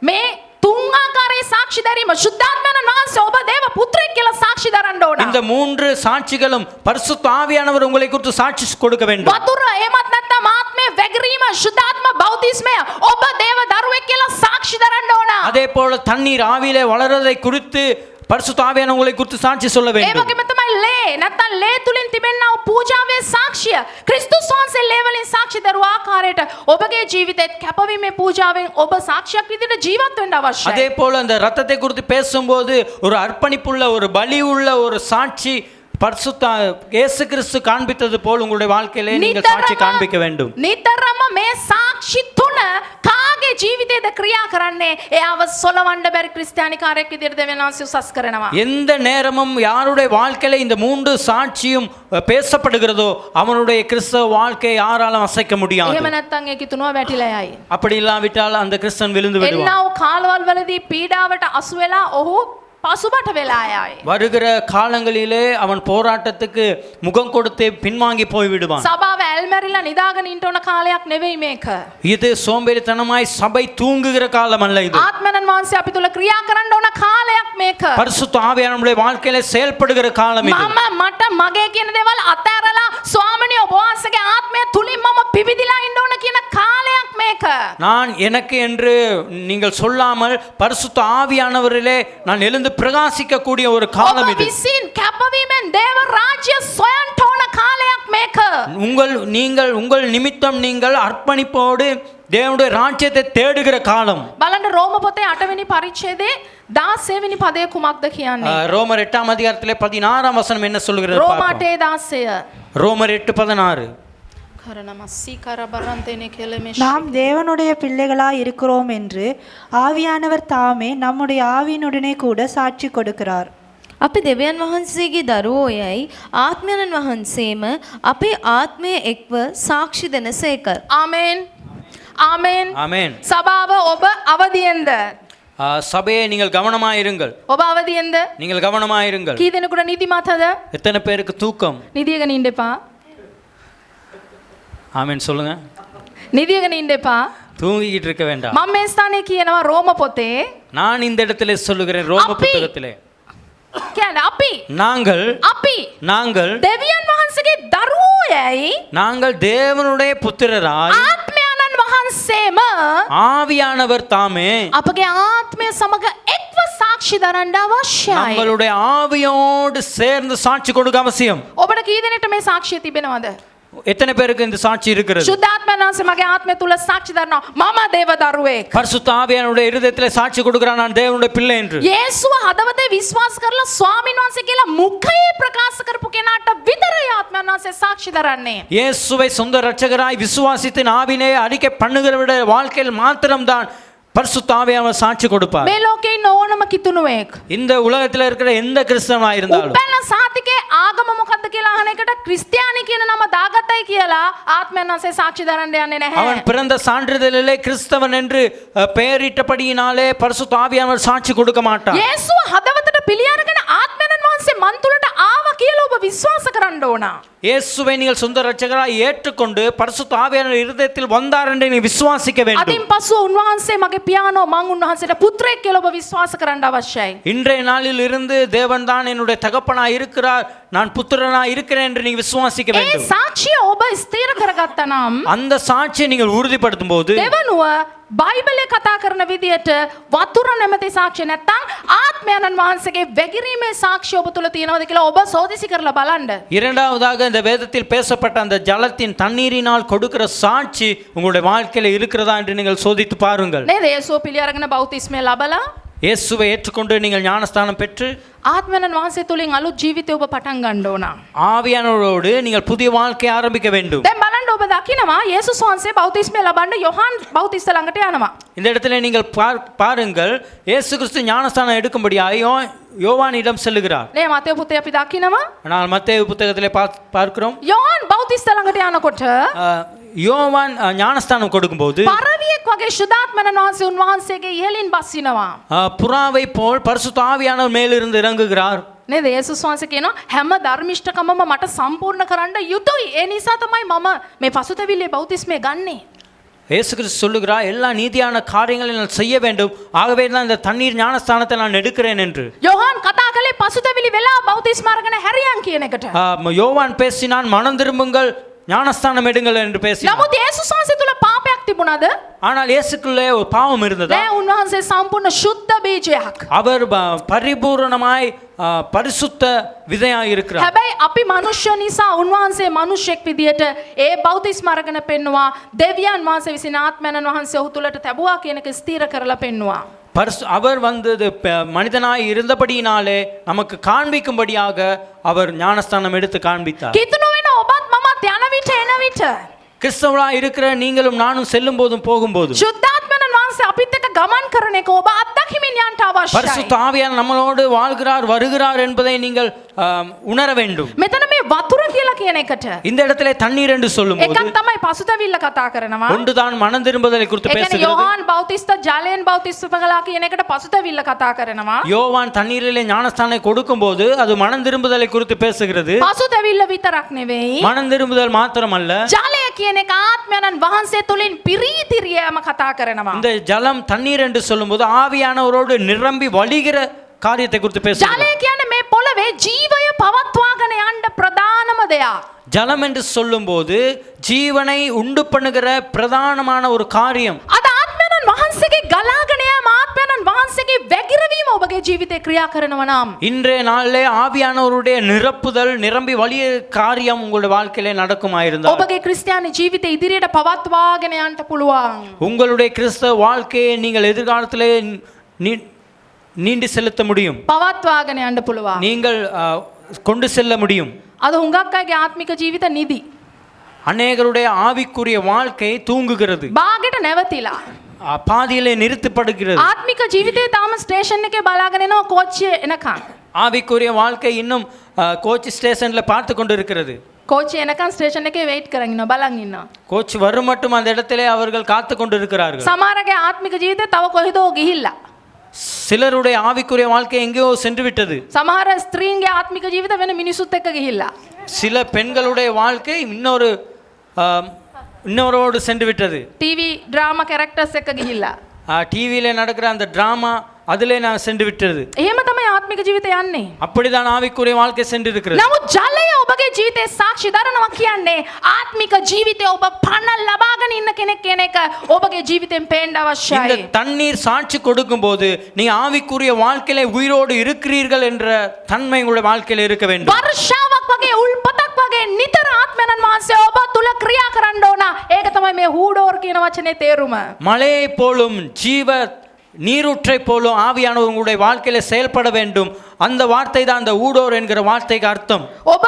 මේ තුන් ආකාරයේ සාක්ෂි දැරීම සුද්ධාත්මයන් වහන්සේ පස්සේ ඔබ දේව පුත්‍රයෙක් කියලා සාක්ෂි දරන්න ඕන. இந்த 3 சாட்சிகளும் பரிசுத்த ஆவியானவர் உங்களை குறித்து சாட்சி கொடுக்க வேண்டும். වතුර එහෙමත් නැත්නම් ආත්මය වැගිරීම ශුද්ධාත්ම බෞතිස්මය ඔබ දේව දරුවෙක් කියලා සාක්ෂි දරන්න ඕන. அதே போல தண்ணீர் ஆவியிலே வளர்றதை குறித்து பரிசுத்த ஆவியானவர் உங்களை குறித்து சாட்சி சொல்ல ඒ வேண்டும். වගේම තමයි ලේ නැත්නම් ලේ තුලින් තිබෙනා වූ පූජාවේ සාක්ෂිය ක්‍රිස්තුස් වහන්සේ ලේ වලින් සාක්ෂි දරුව ආකාරයට ඔබගේ ජීවිතේත් කැපවීමේ පූජාවෙන් ඔබ සාක්ෂියක් විදිහට ජීවත් වෙන්න අවශ්‍යයි. அதே போல அந்த ரத்தத்தை குறித்து பேசும்போது ஒரு அர்ப்பணிப்புள்ள ஒரு பலி உள்ள ஒரு சாட்சி பரிசுத்த இயேசு கிறிஸ்து காண்பித்தது போல் உங்களுடைய வாழ்க்கையிலே நீங்கள் சாட்சி காண்பிக்க வேண்டும். නිතරම මේ සාක්ෂි තුන කාගේ ජීවිතේද ක්‍රියා කරන්නේ එයාව සොලවන්න බැරි ක්‍රිස්තියානිකාරයෙක් විදිහට දෙවියන් වහන්සේ උසස් කරනවා. எந்த நேரமும் யாருடைய வாழ்க்கையில இந்த 3 சாட்சியும் பேசப்படுகிறதோ அவனுடைய கிறிஸ்தவ வாழ்க்கையை யாராலும் அசைக்க முடியாது. එහෙම නැත්නම් ඒ කිතුනවා වැටිලා යයි. அப்படி இல்லாவிட்டால் அந்த கிறிஸ்தவன் விழுந்து விடுவான். එන්නව කාලවල වලදී පීඩාවට අසු වෙලා ඔහු පසුබට වෙලා යයි. வருகிற காலங்களிலே அவன் போராட்டத்துக்கு முகம் கொடுத்து பின்வாங்கி போய் விடுவான். සභාව ඇල්මැරිලා නිදාගෙන ඉන්න ඕන කාලයක් නෙවෙයි මේක. இது சோம்பேறித்தனமாய் சபை தூங்குகிற காலம் அல்ல இது. ආත්මයන් වහන්සේ අපි තුල ක්‍රියා කරන්න ඕන කාලයක් මේක. பரிசுத்த ஆவியானவருடைய வாழ்க்கையில செயல்படுகிற காலம் இது. මම මට මගේ කියන දේවල් අතහැරලා ස්වාමිනිය ඔබ වහන්සේගේ ආත්මය තුලින් මම පිවිදිලා ඉන්න ඕන කියන කාලයක් මේක. நான் எனக்கு என்று நீங்கள் சொல்லாமல் பரிசுத்த ஆவியானவரிலே நான் எழுந்து பிரகாசிக்க கூடிய ஒரு காலம் ඔබ இது. විසින් කැපවීමෙන් දේව රාජ්‍ය සොයන්ට ඕන කාලයක් මේක. உங்கள் நிமித்தம் நீங்கள் அர்ப்பணிப்போடு தேவனுடைய ராஜ்யத்தை தேடுகிற காலம். බලන්න රෝම පොතේ 8 වෙනි පරිච්ඡේදයේ 16 වෙනි පදයේ කුමක්ද කියන්නේ? ரோமர் 8ஆம் அதிகாரத்திலே 16ஆம் வசனம் என்ன சொல்கிறது රෝම பார்ப்போம். 8:16 ரோமர் 8:16 කරනමස්සී කරබරන්තේනේ කෙලෙමේ நாம் தேவனுடைய பிள்ளைகளாய் இருக்கிறோம் என்று ஆவியானவர் தாமே நம்முடைய ஆவியினுடனே கூட சாட்சி கொடுக்கிறார். අපි දෙවියන් වහන්සේගේ දරුවෝ යයි ආත්මයන් වහන්සේම අපේ ආත්මය එක්ව සාක්ෂි දෙනසේක. ආමෙන් ආමෙන්. ஆமென். සභාව ඔබ අවදියෙන්ද? சபையே நீங்கள் கவனமாயிருங்கள். ඔබ අවදියෙන්ද? நீங்கள் கவனமாயிருங்கள். කී දෙනෙකුට නිදිමතද? எத்தனை பேருக்கு தூக்கம்? නිදියගෙන ඉන්න එපා. ஆமென் சொல்லுங்க. නිදියගෙන ඉන්න එපා. தூங்கிக்கிட்டு இருக்க வேண்டாம். මම මේ ස්ථානයේ කියනවා රෝම පොතේ நான் இந்த இடத்திலே சொல்லுகிறேன் ரோம அப்பி. புத்தகத்திலே කියන්නේ අපි நாங்கள் දෙවියන් වහන්සේගේ දරුවෝ යයි நாங்கள் தேவனுடைய புத்திரராய் ආත්මයන්න් වහන්සේම ஆவியானவர் தாமே අපගේ ආත්මය සමග එක්ව සාක්ෂි දරන්න අවශ්‍යයි. நம்மளுடைய ஆவியோடு சேர்ந்து சாட்சி கொடுக்க அவசியம். ඔබට කී දෙනෙක්ට මේ සාක්ෂිය තිබෙනවද? எத்தனை பேருக்கு இந்த சாட்சி இருக்கிறது? සුද්ධාත්මයන් වහන්සේ මගේ ආත්මය තුල සාක්ෂි දරනවා මම දේව දරුවෙක්. பரிசுத்த ஆவியானவருடைய இருதயத்திலே சாட்சி கொடுக்கிறான் நான் தேவனுடைய பிள்ளை என்று. යේසුව හදවතේ විශ්වාස කරලා ස්වාමීන් වහන්සේ කියලා මුඛයේ ප්‍රකාශ කරපු කෙනාට විතරයි ආත්මයන් වහන්සේ සාක්ෂි දරන්නේ. இயேசுவை சொந்த இரட்சகராய் விசுவாசித்தின் ஆவினை அறிக்கை பண்ணுகிறவருடைய வாழ்க்கையில் மாத்திரம்தான் பரிசுத்த ஆவியானவர் சாட்சி கொடுப்பார். මේ ලෝකේ ඉන්න ඕනම කිතුණුවෙක් இந்த உலகத்தில் இருக்கிற எந்த கிறிஸ்தவனா இருந்தாலும் උපැන්න සාතිකේ ආගම මොකද්ද කියලා අහන එකට ක්‍රිස්තියානි කියන නම දාගත්තයි කියලා ආත්මයන් වහන්සේ සාක්ෂි දරන්න යන්නේ නැහැ. அவன் பிறந்த சான்றிதழிலே கிறிஸ்தவன் என்று பெயரிட்டபடியினாலே பரிசுத்த ஆவியானவர் சாட்சி கொடுக்க மாட்டார். යේසුව හදවතට පිළි අරගෙන ආත්මයන් වහන්සේ මන් තුලට ආවා කියලා ඔබ විශ්වාස කරන්න ඕන. இயேசுவை நீங்கள் சொந்த இரட்சகராய் ஏற்றுக்கொண்டு பரிசுத்த ஆவியானவர் இருதயத்தில் வந்தார் என்று நீ விசுவாசிக்க வேண்டும். අදින් පසුව උන්වහන්සේ මගේ පියාණෝ මං උන්වහන්සේට පුත්‍රයෙක් කියලා ඔබ විශ්වාස කරන්න අවශ්‍යයි. இன்றைய நாளில் இருந்து தேவன் தான் என்னுடைய தகப்பனாய் இருக்கிறார் நான் புத்திரனாய் இருக்கிறேன் என்று நீங்க விசுவாசிக்க ඒ வேண்டும். සාක්ෂිය ඔබ ස්ථිර කරගත්තා නම් அந்த சாட்சியை நீங்கள் உறுதிப்படுத்தும் போது දෙවනුව බයිබලයේ කතා කරන විදියට වතුර නැමැති සාක්ෂිය නැත්තම් ආත්මයන්න් වහන්සේගේ වැගිරීමේ සාක්ෂිය ඔබ තුල තියෙනවද කියලා ඔබ සෝදිසි කරලා බලන්න. இரண்டாவதாக இந்த வேதத்தில் பேசப்பட்ட அந்த ஜலத்தின் தண்ணீரினால் கொடுக்கிற சாட்சி உங்களுடைய வாழ்க்கையில இருக்கிறதா என்று நீங்கள் சோதித்து பாருங்கள். නේද? යේසුව පිළි අරගෙන බෞතිස්මය ලබලා இயேசுவை ஏற்றுக்கொண்டு நீங்கள் ஞானஸ்தானம் பெற்று ආත්මයන්න් වහන්සේ තුලින් අලුත් ජීවිතය ඔබ පටන් ගන්න ඕන. ஆவியானவரோடு நீங்கள் புதிய வாழ்க்கையை ஆரம்பிக்க வேண்டும். දැන් බලන්න ඔබ දකිනවා යේසුස් වහන්සේ බෞතිස්මය ලබන්න යොහාන් බෞතිස්ස ළඟට යනවා. இந்த இடத்துல நீங்கள் பாருங்கள் இயேசு கிறிஸ்து ஞானஸ்தானம் எடுக்கும்படியாக யோவானிடம் செல்லுகிறார். නේ මතේ පුතේ අපි දකිනවා ஆனால் மத்தேயு புத்தகத்திலே பார்க்கிறோம் යොහාන් බෞතිස්ස ළඟට යනකොට யோவான் ஞானஸ்தானம் கொடுக்கும்போது පරවියෙක් වගේ ශුද්ධාත්මයන් වහන්සේ උන්වහන්සේගේ ඉහළින් බස්සිනවා. புறாவை போல் பரிசுத்த ஆவியானவர் மேலிருந்து இறங்குகிறார். නේද? යේසුස් වහන්සේ කියනවා හැම ධර්මිෂ්ඨකමම මට සම්පූර්ණ කරන්න යුතුයි. ඒ නිසා තමයි මම මේ පසුතැවිල්ලේ බෞතිස්මය ගන්නෙ. இயேசு கிறிஸ்து சொல்லுகிறார், எல்லா நீதியான காரியங்களை நான் செய்ய வேண்டும், ஆகவே தான் இந்த தண்ணீர் ஞானஸ்தானத்தை நான் எடுக்கிறேன் என்று. යොහාන් කතා කළේ පසුතැවිලි වෙලා බෞතිස්ම අරගෙන හැරියන් කියන එකට. யோவான் பேசினான், மனம் திரும்புங்கள், ஞானஸ்தானம் எடுங்கள் என்று பேசினார். නමුත් යේසුස් වහන්සේ තුල පාපයක් තිබුණාද? ஆனால் இயேசுக்குள்ளே ஒரு பாவம் இருந்ததா? නෑ, උන්වහන්සේ සම්පූර්ණ සුද්ධ බීජයක්. அவர் பரிபூரணமாய் பரிசுத்த விதையாய் இருக்கிறார். හැබැයි අපි මනුෂ්‍ය නිසා උන්වහන්සේ මනුෂ්‍යෙක් විදියට ඒ බෞතිස්ම අරගෙන පෙන්නවා දෙවියන් වහන්සේ විසින් ආත්මයන් වහන්සේ ඔහු තුලට තැබුවා කියන එක ස්ථිර කරලා පෙන්නවා. அவர் வந்தது மனிதனாய் இருந்தபடியினாலே நமக்கு காண்பிக்கும்படியாக அவர் ஞானஸ்தானம் எடுத்து காண்பித்தார். කිතුණු වෙන ඔබත් මමත් යන විට එන විට கிறிஸ்தவராய் இருக்கிற நீங்களும் நானும் செல்லும் போதும் போகும்போதும் සුද්ධාත්මයන් වහන්සේ අපිත් එක්ක ගමන් කරන එක ඔබ අත්දැකීමෙන් යන්න අවශ්‍යයි. பரிசுத்த ஆவியானவர் நம்மளோடு வாழ்கிறார், வருகிறார் என்பதை நீங்கள் உணர வேண்டும். මෙතන මේ වතුර කියලා කියන එකට இந்த இடத்திலே தண்ணீர் என்று சொல்லும்போது එකක් තමයි පසුතැවිල්ල කතා කරනවා. ஒன்றுதான் மனம் திரும்புதலை குறித்து ඒ කියන්නේ பேசுகிறது. යෝහාන් බෞතිස්ත ජලයෙන් බෞතිස්ම කළා කියන එකට පසුතැවිල්ල කතා කරනවා. யோவான் தண்ணீரிலே ஞானஸ்தானம் கொடுக்கும்போது அது மனம் திரும்புதலை குறித்து பேசுகிறது. පසුතැවිල්ල විතරක් නෙවෙයි. மனம் திரும்புதல் மாத்திரமல்ல, ජලය කියන එක ආත්මයන් වහන්සේ තුලින් පිරීතිරියම කතා කරනවා. இந்த ஜலம் தண்ணீர் என்று சொல்லும்போது ஆவியானவரோடு நிரம்பி வழிகிற காரியத்தை குறித்து பேசுகிறது. ජලය කියන්නේ මේ පොළවේ ජීවය පවත්වාගෙන යන්න ප්‍රධානම දෙයක්. ஜலம் என்று சொல்லும்போது ஜீவனை உண்டு பண்ணுகிற பிரதானமான ஒரு காரியம். අද ආත්මයන් වහන්සේගේ ගලාගෙන යාම ආත්මයන් වහන්සේගේ වැగిරවීම ඔබගේ ජීවිතේ ක්‍රියා කරනවා නම් இன்றைய நாளிலே ஆவியானவருடைய நிரப்புதல் நிரம்பி வழிய காரியம் உங்களுடைய வாழ்க்கையிலே நடக்குமாயிருந்தால் ඔබගේ ක්‍රිස්තියානි ජීවිතේ ඉදිරියට පවත්වාගෙන යන්න පුළුවන්. உங்களுடைய கிறிஸ்தவ வாழ்க்கையை நீங்கள் எதிர்காலத்திலே நீண்டி செலுத்த முடியும், පවත්වාගෙන යන්න පුළුවන්. நீங்கள் கொண்டு செல்ல முடியும். අද හුඟක් අයගේ ආත්මික ජීවිත නිදි. அநேகருடைய ஆவிக்குரிய வாழ்க்கை தூங்குகிறது, බාගෙට නැවතිලා. பாதியிலே நிறுத்தப்படுகிறது. ආත්මික ජීවිතේ තාම ස්ටේෂන් එකේ බලාගෙන යනවා කෝච්චිය එනකන්. ஆவிக்குரிய வாழ்க்கை இன்னும் கோச் ஸ்டேஷன்ல பார்த்து கொண்டு இருக்கிறது. කෝච්චිය එනකන් ස්ටේෂන් එකේ වෙයිට් කරන් ඉන්නවා බලන් ඉන්නවා. கோச் வரும் மட்டும் அந்த இடத்திலே அவர்கள் காத்து கொண்டு இருக்கிறார்கள். සමහරගේ ආත්මික ජීවිතේ තව කොහෙදෝ ගිහිල්ලා. சிலருடைய ஆவிக்குரிய வாழ்க்கை எங்கேயோ சென்று விட்டது. සමහර ස්ත්‍රීන්ගේ ආත්මික ජීවිත වෙන මිනිසුත් එක්ක ගිහිල්ලා. சில பெண்களுடைய வாழ்க்கை இன்னொருவோடு சென்று விட்டது. ටීවී ඩ්‍රාමා කැරක්ටර්ස් එක්ක ගිහිල්ලා. டிவியில நடக்கிற அந்த டிராமா அதிலே நான் சென்று விட்டது. එහෙම තමයි ආත්මික ජීවිතය යන්නේ. அப்படிதான் ஆவிக்குரிய வாழ்க்கை சென்று இருக்கிறது. නමුත් ජලය ඔබගේ ජීවිතේ සාක්ෂි දරනවා කියන්නේ ආත්මික ජීවිතේ ඔබ පණ ලබාගෙන ඉන්න කෙනෙක් කියන එක ඔබගේ ජීවිතෙන් පේන්න இந்த අවශ්‍යයි. தண்ணீர் சாட்சி கொடுக்கும்போது நீங்க ஆவிக்குரிய வாழ்க்கையில உயிரோடு இருக்கிறீர்கள் என்ற தன்மை உங்களுடைய வாழ்க்கையில இருக்க வேண்டும். වර්ෂාවක් වගේ උල්පතක් වගේ නිතර ආත්මයන් වහන්සේ ඔබ තුල ක්‍රියා කරන්න ඕන. ඒක තමයි මේ හූඩෝර් කියන වචනේ තේරුම. மழையை போலும் ஜீவ நீரூற்றை போலும் ஆவியானவர் உங்களுடைய வாழ்க்கையில செயல்பட வேண்டும். அந்த வார்த்தை தான் அந்த ஊடோர் என்கிற வார்த்தைக்கு அர்த்தம். ඔබ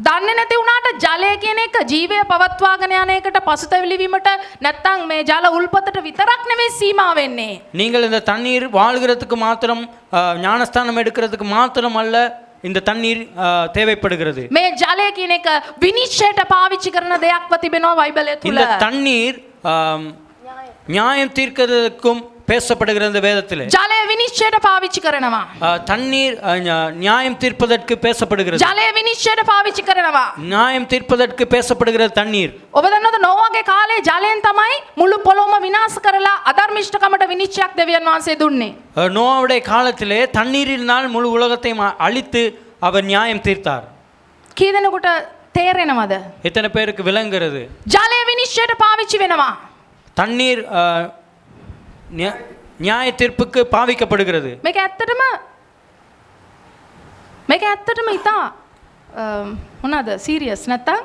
දන්නේ නැති වුණාට ජලය කියන එක ජීවය පවත්වාගෙන යන එකට පසුතැවිලි වීමට නැත්නම් මේ ජල උල්පතට විතරක් නෙවෙයි සීමා වෙන්නේ. நீங்கள் இந்த தண்ணீர் வாழ்கிறதுக்கு மாத்திரம் ஞானஸ்தானம் எடுக்கிறதுக்கு மாத்திரம் அல்ல இந்த தண்ணீர் தேவைப்படுகிறது. මේ ජලය කියන එක විනිශ්චයට පාවිච්චි කරන දෙයක්ව තිබෙනවා බයිබලය තුල. இந்த தண்ணீர் நியாயம் தீர்க்கிறதுக்கும் பேசப்படுகிற இந்த வேதத்திலே ජලය විනිශ්චයට පාවිච්චි කරනවා. தண்ணீர் நியாயம் தீர்ப்பதற்கு பேசப்படுகிறது. ජලය විනිශ්චයට පාවිච්චි කරනවා. நியாயம் தீர்ப்பதற்கு பேசப்படுகிற தண்ணீர். ඔබ දන්නවද නෝවාගේ කාලේ ජලයෙන් තමයි මුළු පොළොවම විනාශ කරලා අධර්මිෂ්ඨකමට විනිශ්චයක් දෙවියන් වහන්සේ දුන්නේ. நோவாவுடைய காலத்திலே தண்ணீரினால் முழு உலகத்தையும் அழித்து அவர் நியாயம் தீர்த்தார். කී දෙනෙකුට තේරෙනවද? எத்தனை பேருக்கு விளங்குகிறது? ජලය විනිශ්චයට පාවිච්චි වෙනවා. தண்ணீர் நியாய தீர்ப்புக்கு பாவிக்கப்படுகிறது. මේක ඇත්තටම ඉතා මොනවාද සීරියස් නැත්තම්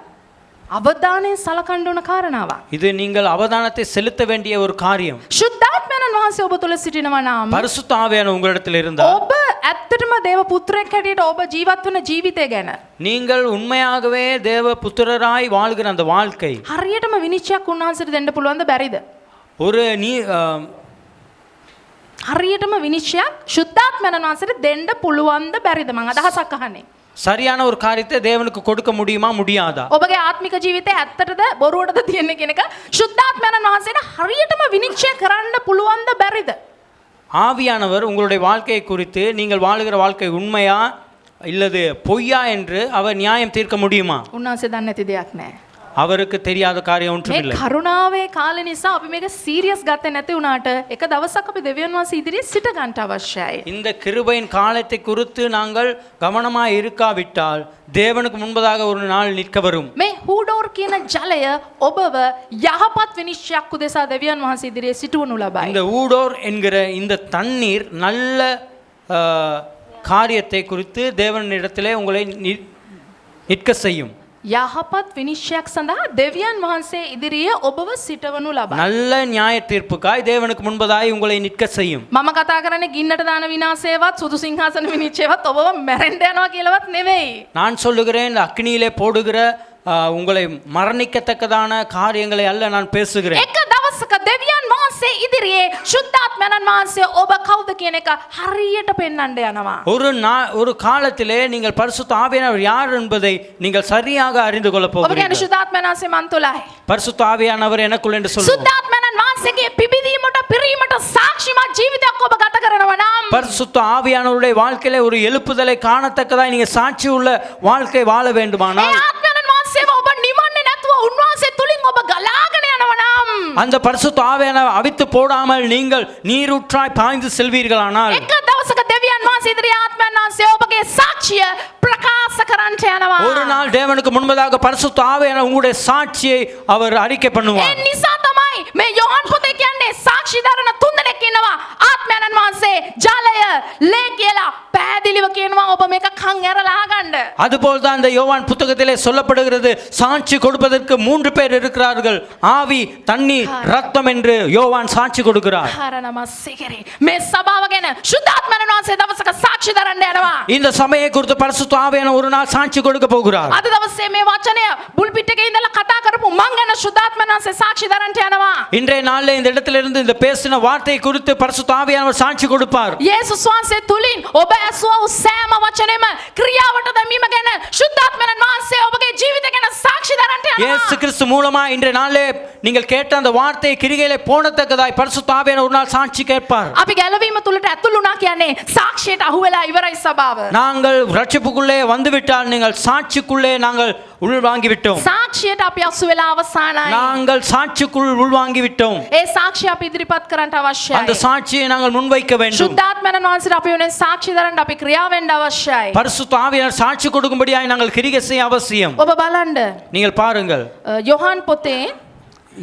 අවධානයෙන් සලකන්න ඕන කාරණාවක්. இது நீங்கள் அவதானத்தை செலுத்த வேண்டிய ஒரு காரியம். ශුද්ධාත්මයන් වහන්සේ ඔබ තුල සිටිනවා නම් பரிசுத்த ஆவியானவர் உங்களிடத்தில் இருந்தால் ඔබ ඇත්තටම දේව පුත්‍රයෙක් හැටියට ඔබ ජීවත් වෙන ජීවිතය ගැන நீங்கள் உண்மையாகவே தேவ புத்திரராய் வாழ்கிற அந்த வாழ்க்கை හරියටම විනිශ්චයක් උන්වහන්සේට දෙන්න පුළුවන්ද බැරිද? ஒரு හරියටම විනිශ්චයක් ශුද්ධාත්මයන් වහන්සේට දෙන්න පුළුවන්ද බැරිද? මම අදහසක් අහන්නේ. சரியான ஒரு காரியத்தை தேவனுக்கு கொடுக்க முடியுமா முடியாதா? ඔබගේ ආත්මික ජීවිතේ ඇත්තටද බොරුවටද තියෙන්නේ කියන එක ශුද්ධාත්මයන් වහන්සේට හරියටම විනිශ්චය කරන්න පුළුවන්ද බැරිද? ஆவியானவர் உங்களுடைய வாழ்க்கையை குறித்து நீங்கள் வாழுகிற வாழ்க்கை உண்மையா இல்லது பொய்யா என்று அவர் நியாயம் தீர்க்க முடியுமா? උන්වහන්සේ දන්නේ නැති දෙයක් නෑ. அவருக்கு தெரியாத காரியம் මේ ஒன்றுமில்லை. කරුණාවේ කාලේ නිසා අපි මේක සීරියස් ගත්තේ නැති වුණාට එක දවසක් අපි දෙවියන් වහන්සේ ඉදිරියේ සිට ගන්න අවශ්‍යයි. இந்த கிருபையின் காலத்தை குறித்து நாங்கள் கவனமாய் இருக்காவிட்டால் தேவனுக்கு முன்பதாக ஒரு நாள் நிற்க வரும். මේ හූඩෝර් කියන ජලය ඔබව යහපත් විනිශ්චයක් උදෙසා දෙවියන් වහන්සේ ඉදිරියේ සිටවනු ලබයි. இந்த ஊடோர் என்கிற இந்த தண்ணீர் நல்ல காரியத்தை குறித்து தேவனிடத்திலே உங்களை நிற்க செய்யும். යහපත් විනිශ්චයක් සඳහා දෙවියන් වහන්සේ ඉදිරියේ ඔබව සිටවනු ලබයි. நல்ல நியாய தீர்ப்புக்காய் தேவனுக்கு முன்பதாய் உங்களை நிற்க செய்யும். මම කතා කරන්නේ ගින්නට දාන විනාශයවත් සුදු සිංහාසන විනිශ්චයවත් ඔබව මැරෙන්න යනවා කියලාවත් නෙවෙයි. நான் சொல்லுகிறேன், இந்த அக்னியிலே போடுகிற உங்களை மரணிக்கத்தக்கதான காரியங்களை அல்ல நான் பேசுகிறேன். එක දවසක දෙවියන් වහන්සේ ඉදිරියේ ශුද්ධාත්මයන් වහන්සේ ඔබ කවුද කියන එක හරියට පෙන්වන්න යනවා. ஒரு காலத்திலே நீங்கள் பரிசுத்த ஆவியானவர் யார் என்பதை நீங்கள் சரியாக அறிந்து கொள்ள ඔබ කියන්නේ போகிறீர்கள். ශුද්ධාත්මයන් වහන්සේ මන් තුලයි. பரிசுத்த ஆவியானவர் எனக்குள் என்று சொல்லுவோம். ශුද්ධාත්මයන් වහන්සේගේ පිබිදීමට පිරීමට සාක්ෂිමත් ජීවිතයක් ඔබ ගත කරනවා නම් பரிசுத்த ஆவியானவருடைய வாழ்க்கையில ஒரு எழுப்புதலை காணத்தக்கதாய் நீங்க சாட்சி உள்ள வாழ்க்கை வாழ ඒ வேண்டுமானால் ආත්මයන් වහන්සේව ඔබ නිමන්නේ නැතුව උන්වහන්සේ තුලින් ඔබ ගලාගෙන යනවා නම් அந்த பரிசுத்த ஆவியானவர் அவித்து போடாமல் நீங்கள் நீரூற்றாய் பாய்ந்து செல்வீர்களானால் එක දවසක දෙවියන් වහන්සේ ඉදිරියේ ආත්මයන් වහන්සේ ඔබගේ සාක්ෂිය ප්‍රකාශ කරන්නට යනවා. ஒரு நாள் தேவனுக்கு முன்பதாக பரிசுத்த ஆவியானவர் உங்களுடைய சாட்சியை அவர் அறிக்கை ඒ பண்ணுவார். නිසා තමයි මේ යෝහන් පොතේ කියන්නේ සාක්ෂි දරන තුන්දෙනෙක් ඉන්නවා. ආත්මයන් වහන්සේ ජලය ලේ කියලා පැහැදිලිව කියනවා ඔබ මේක කන් ඇරලා අහගන්න. அதுபோல் தான் இந்த யோவான் புத்தகத்திலே சொல்லப்படுகிறது, சாட்சி கொடுப்பதற்கு 3 பேர் இருக்கிறார்கள். ஆவி, தண்ணீர், ரத்தம் என்று யோவான் சாட்சி கொடுக்கிறார். හරනම සිගරි මේ සභාව ගැන ශුද්ධාත්මයන් වහන්සේ දවසක සාක්ෂි දරන්න යනවා. இந்த சபையை குறித்து பரிசுத்த ஆவியானவர் ஒரு நாள் சாட்சி கொடுக்க போகிறார். අද දවසේ මේ වචනය බුල්පිට් එකේ ඉඳලා කතා කරපු මං ගැන ශුද්ධාත්මයන් වහන්සේ සාක්ෂි දරන්න යනවා. இன்றைய நாளில் இந்த இடத்திலிருந்து இந்த பேசின வார்த்தை குறித்து பரிசுத்த ஆவியானவர் சாட்சி கொடுப்பார். යේසුස් වහන්සේ තුලින් ඔබ ඇසුවා වූ සෑම වචනෙම ක්‍රියාවට දැමීම ගැන ශුද්ධාත්මයන් වහන්සේ ඔබගේ ජීවිතය ගැන සාක්ෂි දරන්න යනවා. இயேசு கிறிஸ்து மூலமா இன்றைய நாளிலே நீங்கள் கேட்ட அந்த வார்த்தையை கிரிகையிலே போனத்தக்கதாய் பரிசுத்த ஆவியானவர் ஒரு நாள் சாட்சி கேட்பார். අපි ගැලවීම තුලට ඇතුළු වුණා කියන්නේ සාක්ෂියට අහු වෙලා ඉවරයි සභාව. நாங்கள் ரட்சிப்புக்குள்ளே வந்துவிட்டால் நீங்கள் சாட்சிக்குள்ளே நாங்கள் உள்வாங்கி விட்டோம். සාක්ෂියට අපි අසු වෙලා අවසానයි. நாங்கள் சாட்சிக்குள் உள்வாங்கி விட்டோம். ඒ සාක්ෂිය අපි ඉදිරිපත් කරන්න அந்த අවශ්‍යයි. சாட்சியை நாங்கள் முன்வைக்க வேண்டும். ශුද්ධාත්මයන් වහන්සේට අපි උනේ සාක්ෂි දරන්න අපි ක්‍රියා වෙන්න අවශ්‍යයි. பரிசுத்த ஆவியானவர் சாட்சி கொடுக்கும்படியாய் நாங்கள் கிரிகை செய்ய அவசியம். ඔබ බලන්න நீங்கள் பாருங்கள், යොහන් පොතේ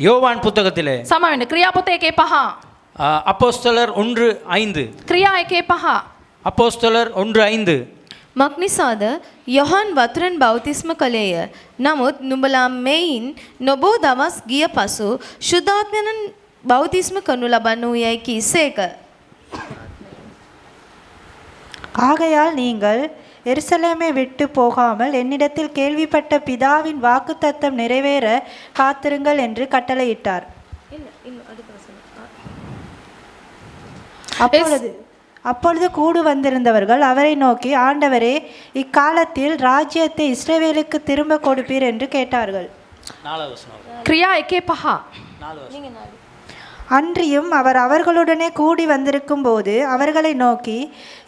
யோவான் புத்தகத்திலே සම වෙන්න ක්‍රියා පොතේ 1:5 அப்போஸ்தலர் 1:5 ක්‍රියා 1:5 அப்போஸ்தலர் 1:5 මක්නිසාද යොහන් වතුරෙන් බෞතිස්ම කළේය. නමුත් නුඹලා මෙයින් නොබෝ දවස් ගිය පසු ශුද්ධාත්මයන් බෞතිස්ම කරනු ලබන්නු යයි කීසේක. ஆகையால் நீங்கள் எருசலேமை விட்டு போகாமல் என்னிடத்தில் கேள்விப்பட்ட பிதாவின் வாக்குத்தத்தம் நிறைவேற காத்திருங்கள் என்று கட்டளையிட்டார். அப்பொழுது கூடு வந்திருந்தவர்கள் அவரை நோக்கி, ஆண்டவரே, இக்காலத்தில் ராஜ்யத்தை இஸ்ரவேலுக்கு திரும்ப கொடுப்பீர் என்று கேட்டார்கள். ක්‍රියා 1:5 அன்றியும் அவர் அவர்களுடனே கூடி வந்திருக்கும் போது அவர்களை நோக்கி,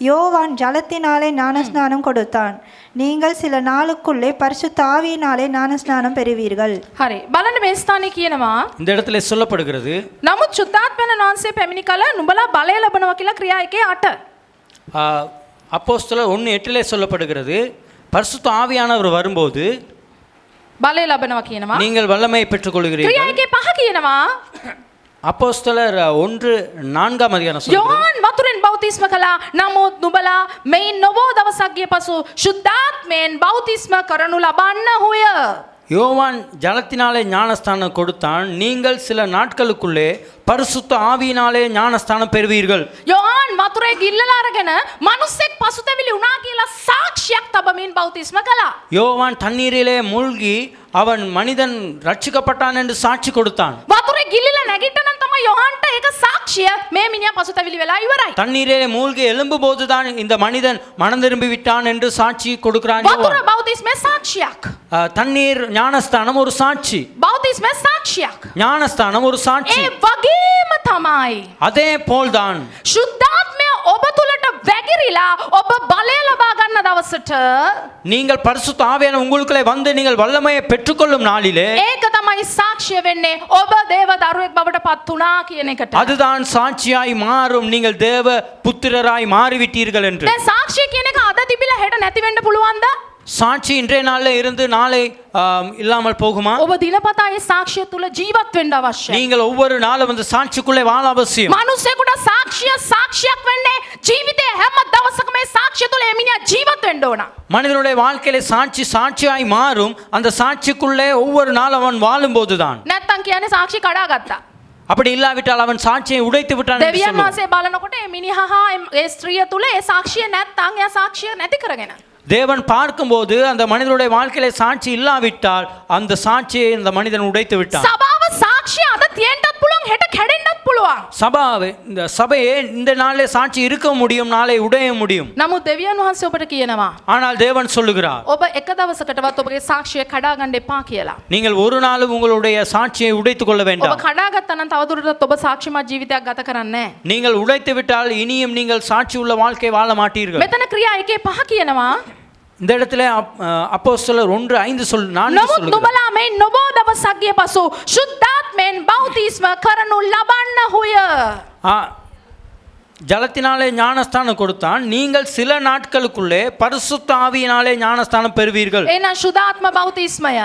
யோவான் ஜலத்தினாலே ஞானஸ்நானம் கொடுத்தான், நீங்கள் சில நாளுக்குள்ளே பரிசுத்த ஆவியினாலே ஞானஸ்நானம் பெறுவீர்கள். හරි බලන්න මේ ස්ථානේ කියනවා இந்த இடத்துல சொல்லப்படுகிறது, නමුත් ශුද්ධාත්මයන් වහන්සේ පැමිණි කල නුඹලා බලය ලබනවා කියලා ක්‍රියා 1:8 அப்போஸ்தலர் 1:8 சொல்லப்படுகிறது, பரிசுத்த ஆவியானவர் வரும்போது බලය ලබනවා කියනවා. நீங்கள் வல்லமையை பெற்றுக் ක්‍රියා கொள்கிறீர்கள். 1:5 කියනවා அப்போஸ்தலர் 1:4 சொல்லுகிறது, යොහන් වතුරෙන් බෞතිස්ම කළා. නමුත් නුඹලා මෙයින් නොබෝ දවසක් ගිය පසු ශුද්ධාත්මයෙන් බෞතිස්ම කරනු ලබන්නහුය. யோவான் ஜலத்தினாலே ஞானஸ்தானம் கொடுத்தான், நீங்கள் சில நாட்களுக்குள்ளே பரிசுத்த ஆவியினாலே ஞானஸ்தானம் பெறுவீர்கள். යොහන් වතුරේ ගිල්ලලා අරගෙන මිනිස්සෙක් පසුතැවිලි වුණා කියලා සාක්ෂියක් තබමින් බෞතිස්ම කළා. யோவான் தண்ணீரிலே மூழ்கி அவன் மனிதன் ரட்சிக்கப்பட்டான் என்று சாட்சி கொடுத்தான். වතුරේ ගිල්ලලා නැගිට්ටනම් තමයි යොහන්ට ඒක සාක්ෂිය මේ මිනිහා පසුතැවිලි වෙලා ඉවරයි. தண்ணீரிலே மூழ்கி எழும்பும் போதுதான் இந்த மனிதன் மனம் திரும்பி விட்டான் என்று சாட்சி கொடுக்கிறான் වතුර யோவான். බෞතිස්මේ සාක්ෂියක්. தண்ணீர் ஞானஸ்தானம் ஒரு சாட்சி, බෞතිස්මේ සාක්ෂියක්. ஞானஸ்தானம் ஒரு சாட்சி. ඒ වගේම තමයි அதே போல்தான் ශුද්ධාත්මය ඔබ තුලට වැగిරිලා ඔබ බලය ලබා ගන්න ගන්න දවසට நீங்கள் பரிசுத்த ஆவியானவர் உங்களுக்குள்ளே வந்து நீங்கள் வல்லமையை பெற்றுக்கொள்ளும் நாளிலே ඒක තමයි සාක්ෂිය වෙන්නේ ඔබ දේව දරුවෙක් බවට පත් වුණා කියන එකට. அதுதான் சாட்சியாய் மாறும் நீங்கள் தேவ புத்திரராய் மாறிவிட்டீர்கள் என்று. දැන් සාක්ෂිය කියන එක අද තිබිලා හෙට නැති වෙන්න පුළුවන්ද? சாட்சி இன்றைய நாள்ல இருந்து நாளை இல்லாமல் போகுமா? ඔබ දිනපතා ඒ සාක්ෂිය තුල ජීවත් වෙන්න අවශ්‍යයි. நீங்கள் ஒவ்வொரு நாளும் அந்த சாட்சிக்குள்ளே வாழ அவசியம். මිනිසෙකුට සාක්ෂිය සාක්ෂියක් වෙන්නේ ජීවිතේ හැම දවසකම මේ සාක්ෂිය තුල එමිණියා ජීවත් වෙන්න ඕන. மனிதனுடைய வாழ்க்கையில சாட்சி சாட்சியாய் மாறும் அந்த சாட்சிக்குள்ளே ஒவ்வொரு நாள் அவன் வாழும்போதுதான். නැත්තම් කියන්නේ සාක්ෂි කඩාගත්තා. அப்படி இல்லாவிட்டால் அவன் சாட்சியை உடைத்து விட்டான் என்று දෙවියන් சொல்லுவோம். වහන්සේ බලනකොට මේ මිනිහා හා ඒ ස්ත්‍රිය තුල ඒ සාක්ෂිය නැත්තම් එයා සාක්ෂිය නැති කරගෙන. தேவன் பார்க்கும்போது அந்த மனிதனுடைய வாழ்க்கையில சாட்சி இல்லாவிட்டால் அந்த சாட்சியை இந்த மனிதன் உடைத்து விட்டான். සභාව සාක්ෂිය අද තියෙන්නත් පුළුවන් හෙට කැඩෙන්නත් පුළුවන්. இந்த சபையே இந்த நாளே சாட்சி இருக்க முடியும் நாளை உடைய முடியும். නමුත් දෙවියන් වහන්සේ ඔබට කියනවා ஆனால் தேவன் சொல்லுகிறார் ඔබ එක දවසකටවත් ඔබගේ සාක්ෂිය කඩා ගන්න එපා කියලා. நீங்கள் ஒரு நாளும் உங்களுடைய சாட்சியை உடைத்துக் கொள்ள ඔබ வேண்டாம். කඩාගත්තා නම් තවදුරටත් ඔබ සාක්ෂිමත් ජීවිතයක් ගත කරන්නේ නැහැ. நீங்கள் உடைத்து விட்டால் இனியும் நீங்கள் சாட்சி உள்ள வாழ்க்கை வாழ மாட்டீர்கள். මෙතන ක්‍රියා 1:5 කියනවා. இந்த இடத்துல அப்போஸ்தலர் 1:5 4 නමුත් சொல்லுகிறார். නුඹලා මේ නොබෝ දවසක් ගිය පසු සුද්ධාත්මෙන් බෞතිස්ම කරනු ලබන්නහුය. ஜலத்தினாலே ஞானஸ்தானம் கொடுத்தான், நீங்கள் சில நாட்களுக்குள்ளே பரிசுத்த ஆவியினாலே ஞானஸ்தானம் பெறுவீர்கள். එහෙනම් සුද්ධාත්ම බෞතිස්මය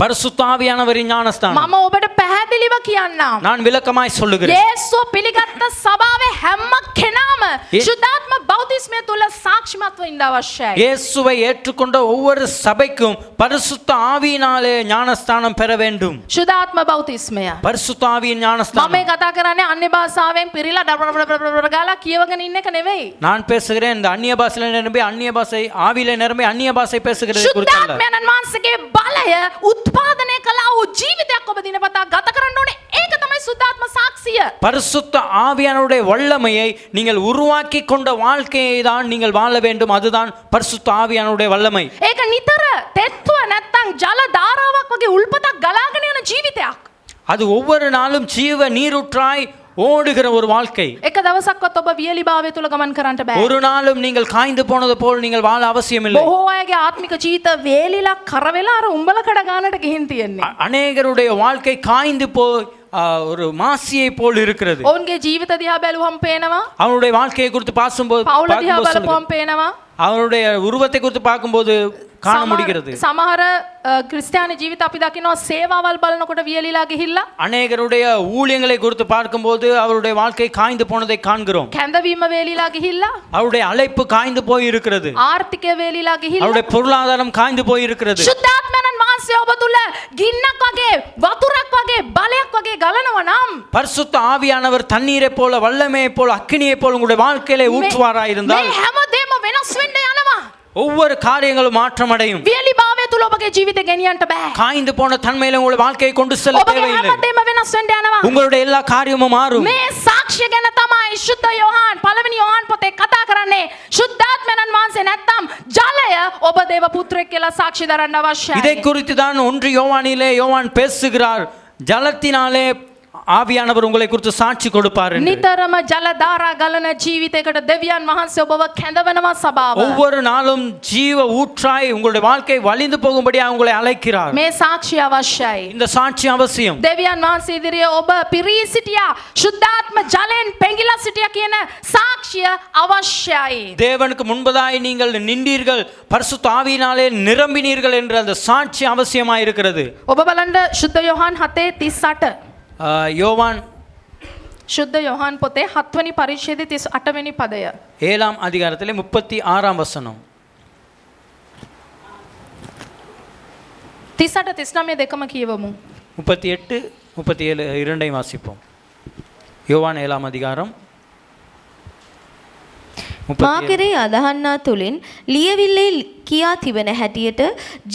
பரிசுத்த ஆவியானவரின் ஞானஸ்தானம் මම ඔබට පැහැදිලිව කියන්නම්. நான் விளக்கமாய் சொல்லுகிறேன். යේසුව පිළිගත්ත සභාවේ හැම කෙනාම සුද්ධාත්ම බෞතිස්මය තුල සාක්ෂිමත්ව ඉන්න අවශ්‍යයි. இயேசுவை ஏற்றுக்கொண்ட ஒவ்வொரு சபைக்கும் பரிசுத்த ஆவியினாலே ஞானஸ்தானம் பெற வேண்டும். සුද්ධාත්ම බෞතිස්මය. பரிசுத்த ஆவியின் මම ஞானஸ்தானம். මේ කතා කරන්නේ අන්‍ය භාෂාවෙන් පිරීලා ගාලා කියවගෙන ඉන්න එක නෙවෙයි. நான் பேசுகிறேன் இந்த அந்நிய பாஷையில நிரம்பி அந்நிய பாஷை ஆவியில நிரம்பி அந்நிய பாஷை பேசுகிறது குறித்து அல்ல. සුද්ධාත්මයන් වහන්සේගේ බලය උත්පාදනය කළා වූ ජීවිතයක් ඔබ දිනපතා ගත කරන්න ඕනේ. ඒක තමයි සුද්ධාත්ම සාක්ෂිය. பரிசுத்த ஆவியானவருடைய வல்லமையை நீங்கள் உருவாக்கி கொண்ட வாழ்க்கையை தான் நீங்கள் வாழ வேண்டும். அதுதான் பரிசுத்த ஆவியானவருடைய வல்லமை. ඒක නිතර තෙත්තුව නැත්තම් ජල ධාරාවක් වගේ උල්පතක් ගලාගෙන යන ජීවිතයක්. அது ஒவ்வொரு நாளும் ஜீவ நீரூற்றாய் ஓடுகிற ஒரு வாழ்க்கை. එක දවසක්වත් ඔබ වියලි භාවය තුල ගමන් කරන්න බෑ. ஒரு நாளும் நீங்கள் காய்ந்து போனது போல் நீங்கள் வாழ அவசியம் இல்லை. බොහෝ අයගේ ආත්මික ජීවිත වේලිලා කර වෙලා අර උඹල කඩ ගන්නට ගිහින් තියෙන්නේ. அநேகருடைய வாழ்க்கை காய்ந்து போய் ஒரு மாசியை போல் இருக்கிறது. ඔවුන්ගේ ජීවිත දිහා බැලුවම් පේනවා. அவனுடைய வாழ்க்கையை குறித்து பார்க்கும்போது පවුල දිහා බලපුවම් පේනවා. அவருடைய உருவத்தை குறித்து பார்க்கும்போது காண முடிகிறது. සමහර ක්‍රිස්තියානි ජීවිත අපි දකිනවා සේවාවල් බලනකොට වියලිලා ගිහිල්ලා. அநேகருடைய ஊழியங்களை குறித்து பார்க்கும்போது அவருடைய வாழ்க்கை காய்ந்து போனதை காண்கிறோம். කැඳවීම වේලිලා ගිහිල්ලා. அவருடைய அழைப்பு காய்ந்து போய் இருக்கிறது. ආර්ථිකය වේලිලා ගිහිල්ලා. அவருடைய பொருளாதாரம் காய்ந்து போய் இருக்கிறது. සුද්ධාත්මයන් වහන්සේ ඔබ තුල ගින්නක් වගේ වතුරක් වගේ බලයක් වගේ ගලනවා නම් பரிசுத்த ஆவியானவர் தண்ணீரை போல வல்லமையை போல அக்கினியை போல உங்களுடைய வாழ்க்கையிலே ஊற்றுவாராய் இருந்தால் මේ හැමදේම වෙනස් වෙන්න යනවා. ஒவ்வொரு காரியங்களும் மாற்றம் அடையும். වියලි භාවය තුල ඔබගේ ජීවිතේ ගෙනියන්න බෑ. காய்ந்து போன தன்மையில உங்களுடைய வாழ்க்கையை கொண்டு செல்ல ඔබගේ தேவையில்லை. හැමදේම වෙනස් වෙන්න යනවා. உங்களுடைய எல்லா காரியமும் மாறும். මේ සාක්ෂිය ගැන තමයි ශුද්ධ යෝහන් පළවෙනි යෝහන් පොතේ කතා කරන්නේ. සුද්ධාත්මයන් වහන්සේ නැත්තම් ජලය ඔබ දේව පුත්‍රයෙක් කියලා සාක්ෂි දරන්න අවශ්‍යයි. இதை குறித்து தான் 1 யோவானிலே யோவான் பேசுகிறார். ஜலத்தினாலே ஆவியானவர் உங்களை குறித்து சாட்சி கொடுப்பார் என்று. නිතරම ජල ධාරා ගලන ජීවිතයකට දෙවියන් වහන්සේ ඔබව කැඳවනවා සභාව. ஒவ்வொரு நாளும் ஜீவ ஊற்றாய் உங்களுடைய வாழ்க்கை வழிந்து போகும்படியா உங்களை அழைக்கிறார். මේ සාක්ෂිය අවශ්‍යයි. இந்த சாட்சி அவசியம். දෙවියන් වහන්සේ ඉදිරියේ ඔබ පිරී සිටියා. සුද්ධාත්ම ජලයෙන් පෙඟිලා සිටියා කියන සාක්ෂිය අවශ්‍යයි. தேவனுக்கு முன்பதாய் நீங்கள் நின்றீர்கள், பரிசுத்த ஆவியினாலே நிரம்பினீர்கள் என்ற அந்த சாட்சி அவசியமாய் இருக்கிறது. ඔබ බලන්න ශුද්ධ යෝහන් 7:38. யோவான் ශුද්ධ යෝහන් පොතේ 7 වෙනි පරිච්ඡේදයේ 38 වෙනි පදය. 7ஆம் அதிகாரத்திலே 36ஆம் வசனம். 38 39 දෙකම කියවමු. 38 37 இரண்டையும் வாசிப்போம். யோவான் 7ஆம் அதிகாரம் මා කෙරෙහි අදහන්නා තුලින් ලියවිල්ලේ කියා තිබෙන හැටියට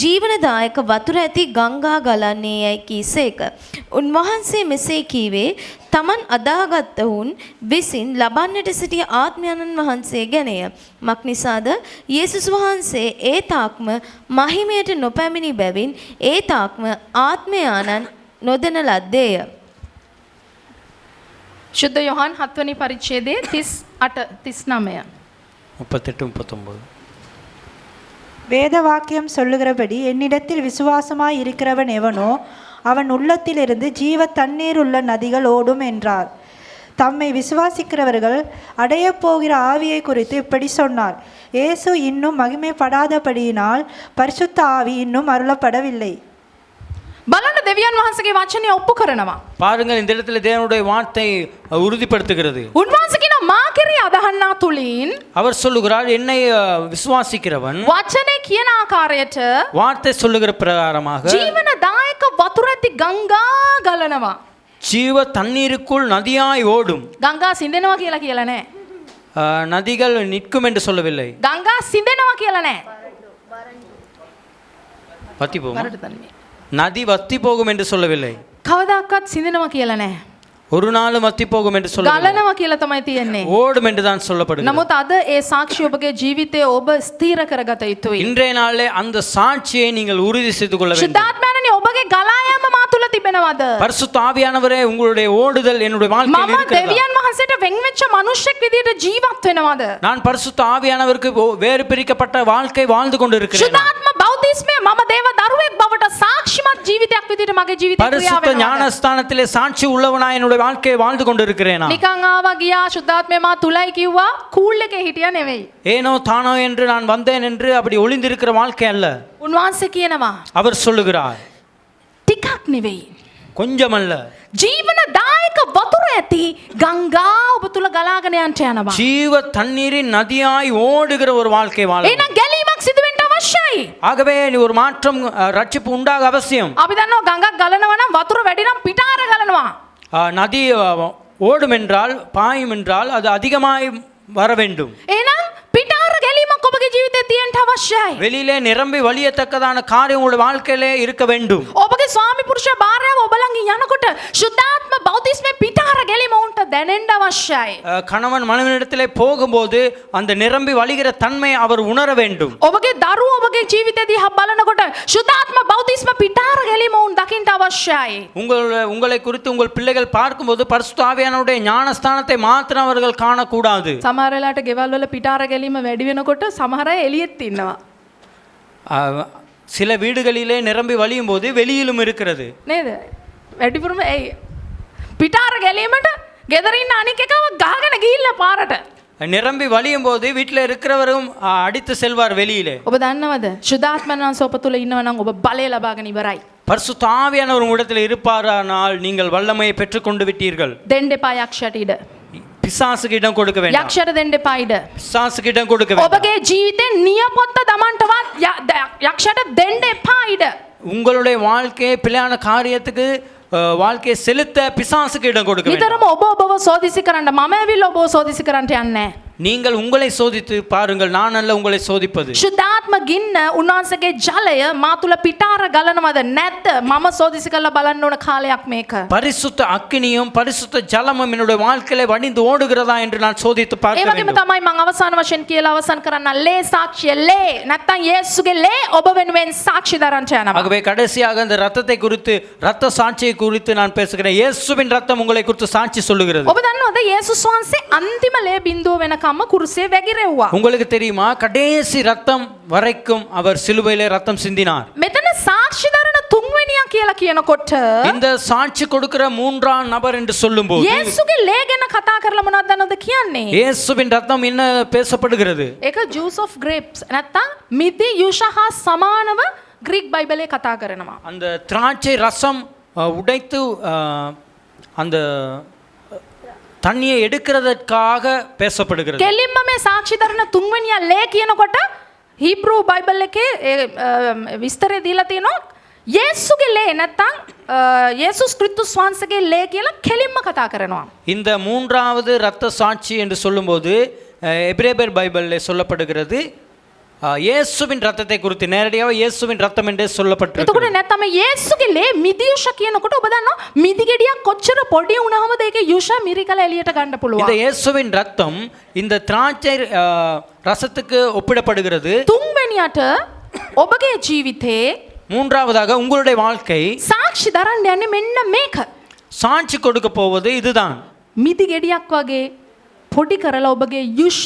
ජීවනදායක වතුර ඇති ගංගා ගලන්නේ යයි කීසේක. උන්වහන්සේ මෙසේ කීවේ තමන් අදාහගත්තවුන් විසින් ලබන්නට සිටිය ආත්මයන්න් වහන්සේ ගැනය. මක්නිසාද යේසුස් වහන්සේ ඒ තාක්ම මහිමයට නොපැමිණි බැවින් ඒ තාක්ම ආත්මයාණන් නොදෙන ලද්දේය. ශුද්ධ යෝහන් 7 වෙනි පරිච්ඡේදයේ 38 39. 38 39. வேத வாக்கியம் சொல்லுகிறபடி என்னிடத்தில் விசுவாசமாய் இருக்கிறவன் எவனோ அவன் உள்ளத்திலிருந்து ஜீவ தண்ணீர் உள்ள நதிகள் ஓடும் என்றார். தம்மை விசுவாசிக்கிறவர்கள் அடையப் போகிற ஆவியை குறித்து இப்படி சொன்னார். இயேசு இன்னும் மகிமைப்படாதபடியினால் பரிசுத்த ஆவி இன்னும் அருளப்படவில்லை. බලන්න දෙවියන් වහන්සේගේ වචනය ඔප්පු කරනවා. பாருங்கள், இந்த இடத்துல தேவனுடைய வார்த்தை உறுதிப்படுத்துகிறது. උන්වහන්සේ කියන මා කෙරෙහි අදහන්නා තුලින් அவர் சொல்லுகிறார், என்னை விசுவாசிக்கிறவன் වචනේ කියන ආකාරයට வார்த்தை சொல்லுகிற பிரகாரமாக ජීවනදායක වතුර ඇති ගංගා ගලනවා. ஜீவ தண்ணீருக்குள் நதியாய் ஓடும். ගංගා සිඳෙනවා කියලා කියලා නැහැ. நதிகள் நிற்கும் என்று சொல்லவில்லை. ගංගා සිඳෙනවා කියලා නැහැ. வத்தி போகும். වරට තන්නේ. நதி வத்தி போகும் என்று சொல்லவில்லை. කවදාකවත් සිඳෙනවා කියලා නැහැ. ஒரு நாள் வத்தி போகும் என்று சொல்லவில்லை. ගලනවා කියලා තමයි තියෙන්නේ. ஓடும் என்று தான் சொல்லப்படுகிறது. නමුත් අද ඒ සාක්ෂිය ඔබගේ ජීවිතයේ ඔබ ස්ථීර කරගත යුතුයි. இன்றைய நாளிலே அந்த சாட்சியை நீங்கள் உறுதி செய்து கொள்ள வேண்டும். ශුද්ධාත්මයන්නි ඔබගේ ගලා යාම මා තුල තිබෙනවද? பரிசுத்த ஆவியானவரே, உங்களுடைய ஓடுதல் என்னுடைய வாழ்க்கையில் මම இருக்கிறதா? දෙවියන් වහන්සේට වෙන් වෙච්ච මිනිසෙක් විදියට ජීවත් වෙනවද? நான் பரிசுத்த ஆவியானவருக்கு வேறு பிரிக்கப்பட்ட வாழ்க்கை வாழ்ந்து கொண்டிருக்கிறேன். ශුද්ධාත්ම බෞද්ධිස්මය මම දේව දරුවෙක් බවට සාක්ෂිමත් ජීවිතයක් විදියට මගේ ජීවිතේ ක්‍රියා பரிசுத்த වෙනවා. ஞானஸ்தானத்திலே சாட்சி உள்ளவனாய் என்னுடைய வாழ்க்கையை வாழ்ந்து கொண்டிருக்கிறேனா? නිකන් ආවා ගියා ශුද්ධාත්මය මා තුලයි කිව්වා කූල් එකේ හිටියා නෙවෙයි. ஏனோ தானோ என்று நான் வந்தேன் என்று அப்படி ஒளிந்திருக்கிற வாழ்க்கை அல்ல. උන්වහන්සේ කියනවා அவர் சொல்லுகிறார், ටිකක් නෙවෙයි. கொஞ்சம் அல்ல, ජීවනදායක වතුර ඇති ගංගා ඔබ තුල ගලාගෙන යන්න යනවා. ஜீவ தண்ணீரின் நதியாய் ஓடுகிற ஒரு வாழ்க்கை வாழ. එහෙනම් ගැලීමක් සිදු වෙන්න අවශ්‍යයි. ஆகவே நீ ஒரு மாற்றம், ரட்சிப்பு உண்டாக அவசியம். අපි දන්නවා ගඟක් ගලනවා නම් වතුර වැඩි නම් පිටාර ගලනවා. நதி ஓடும் என்றால், பாயும் என்றால் அது அதிகமாய் வர வேண்டும். එහෙනම් පිටාර ගැලීමක් ඔබගේ ජීවිතේ තියෙන්න අවශ්‍යයි. வெளியிலே நிரம்பி வழியத்தக்கதான காரியம் உங்களுடைய வாழ்க்கையிலே இருக்க வேண்டும். ඔබගේ ස්වාමි පුරුෂ භාර්යාව ඔබ ළඟින් යනකොට ශුද්ධාත්ම බෞද්ධිස්මේ පිටාර ගැලීම උන්ට දැනෙන්න අවශ්‍යයි. கணவன் மனைவியிடத்திலே போகும்போது அந்த நிரம்பி வழிகிற தன்மை அவர் உணர வேண்டும். ඔබගේ දරුවෝ ඔබගේ ජීවිතය දිහා බලනකොට ශුද්ධාත්ම බෞද්ධිස්ම පිටාර ගැලීම උන් දකින්න අවශ්‍යයි. உங்களை குறித்து உங்கள் பிள்ளைகள் பார்க்கும்போது பரிசுத்த ஆவியானவருடைய ஞானஸ்தானத்தை மாத்திரம் அவர்கள் காணக்கூடாது. සමහර වෙලාවට ගෙවල් වල පිටාර ගැලීම වැඩි වෙනකොට සමහර අය එළියෙත් ඉන්නවා. சில வீடுகளிலே நிரம்பி வழியும் போது வெளியிலும் இருக்கிறது. නේද? වැඩිපුරම ඇයි පිටාර ගැලීමට ගෙදර ඉන්න අනික් එකව ගහගෙන ගිහිල්ලා පාරට. நிரம்பி வழியும் போது வீட்டில் இருக்கிறவரும் அடித்து செல்வார் வெளியிலே. ඔබ දන්නවද? ශුද්ධාත්මයන් වහන්සේ ඔබ තුල ඉන්නවා නම් ඔබ බලය ලබාගෙන ඉවරයි. பரிசுத்த ஆவியானவர் உங்களிடத்தில் இருப்பாரானால் நீங்கள் வல்லமையை பெற்றுக்கொண்டு விட்டீர்கள். දෙන්න එපා යක්ෂයට ඉඩ. பிசாசுக்கு இடம் கொடுக்க வேண்டாம். යක්ෂයට දෙන්න එපා ඉඩ. பிசாசுக்கு இடம் கொடுக்க வேண்டாம். ඔබගේ ජීවිතේ නියපොත්ත දමන්නවත් යක්ෂයට දෙන්න එපා ඉඩ. உங்களுடைய வாழ்க்கையை பிள்ளையான காரியத்துக்கு வாழ்க்கையை செலுத்த பிசாசுக்கு இடம் கொடுக்க வேண்டாம். නිතරම ඔබව සෝදිසි කරන්න මම ඇවිල්ලා ඔබව සෝදිසි කරන්නට යන්නේ. நீங்கள் உங்களை சோதித்து பாருங்கள், நான் அல்ல உங்களை சோதிப்பது. ශුද්ධාත්ම ගින්න උන්වහන්සේගේ ජලය මා තුල පිටාර ගලනවද නැත්ද මම සෝදිසි කරලා බලන්න ඕන කාලයක් මේක. பரிசுத்த அக்கினியும் பரிசுத்த ஜலமும் என்னுடைய வாழ்க்கையில வடிந்து ஓடுகிறதா என்று நான் சோதித்து ඒ பார்க்க වගේම வேண்டும். තමයි මම අවසාන වශයෙන් කියලා අවසන් කරන්න ලේ සාක්ෂිය ලේ නැත්තම් යේසුගේ ලේ ඔබ වෙනුවෙන් සාක්ෂි දරන්න යනවා. ஆகவே கடைசியாக அந்த ரத்தத்தை குறித்து, ரத்த சாட்சியை குறித்து நான் பேசுகிறேன். இயேசுவின் ரத்தம் உங்களை குறித்து சாட்சி சொல்லுகிறது. ඔබ දන්නවද යේසුස් වහන්සේ අන්තිම ලේ බිඳුව වෙනකම්ම කුරුසියේ වැగిරෙව්වා. உங்களுக்கு தெரியுமா, கடைசி ரத்தம் வரைக்கும் அவர் சிலுவையிலே ரத்தம் சிந்தினார். මෙතන සාක්ෂි දරන තුන්වෙනියා කියලා කියනකොට இந்த சாட்சி கொடுக்கிற மூன்றாம் நபர் என்று சொல்லும்போது යේසුගේ ලේ ගැන කතා කරලා මොනවද දන්නවද කියන්නේ? இயேசுவின் ரத்தம் என்ன பேசப்படுகிறது? ඒක juice of grapes නැත්තම් මිදි යුෂ හා සමානව ග්‍රීක බයිබලයේ කතා කරනවා. அந்த திராட்சை ரசம் உடைத்து அந்த தண்ணியை எடுக்கிறதற்காக பேசப்படுகிறது. කෙලින්ම මේ සාක්ෂි දරන තුන්වෙනියා ලේ කියනකොට හීබ්‍රූ බයිබල් එකේ විස්තරය දීලා තියෙනවා යේසුගේ ලේ නැත්තම් යේසුස් ක්‍රිස්තුස් වහන්සේගේ ලේ කියලා කෙලින්ම කතා කරනවා. இந்த மூன்றாவது இரத்த சாட்சி என்று சொல்லும்போது எபிரேயர் பைபிளில் சொல்லப்படுகிறது இயேசுவின் ரத்தத்தை குறித்து நேரடியாக இயேசுவின் ரத்தம் என்றே சொல்லப்பட்டிருக்கிறது. එතකොට නැත්තම් යේසුගේ ලේ මිදි යුෂ කියනකොට ඔබ දන්නවා මිදි ගෙඩියක් කොච්චර පොඩි වුණාමද ඒකේ යුෂ මිරිකල එළියට ගන්න இந்த පුළුවන්. இயேசுவின் ரத்தம் இந்த திராட்சை ரசத்துக்கு ஒப்பிடப்படுகிறது. තුන්වෙනියට ඔබගේ ජීවිතේ மூன்றாவதாக உங்களுடைய வாழ்க்கை සාක්ෂි දරන්න යන්නේ මෙන්න මේක. சாட்சி கொடுக்க போவது இதுதான். මිදි ගෙඩියක් වගේ පොඩි කරලා ඔබගේ යුෂ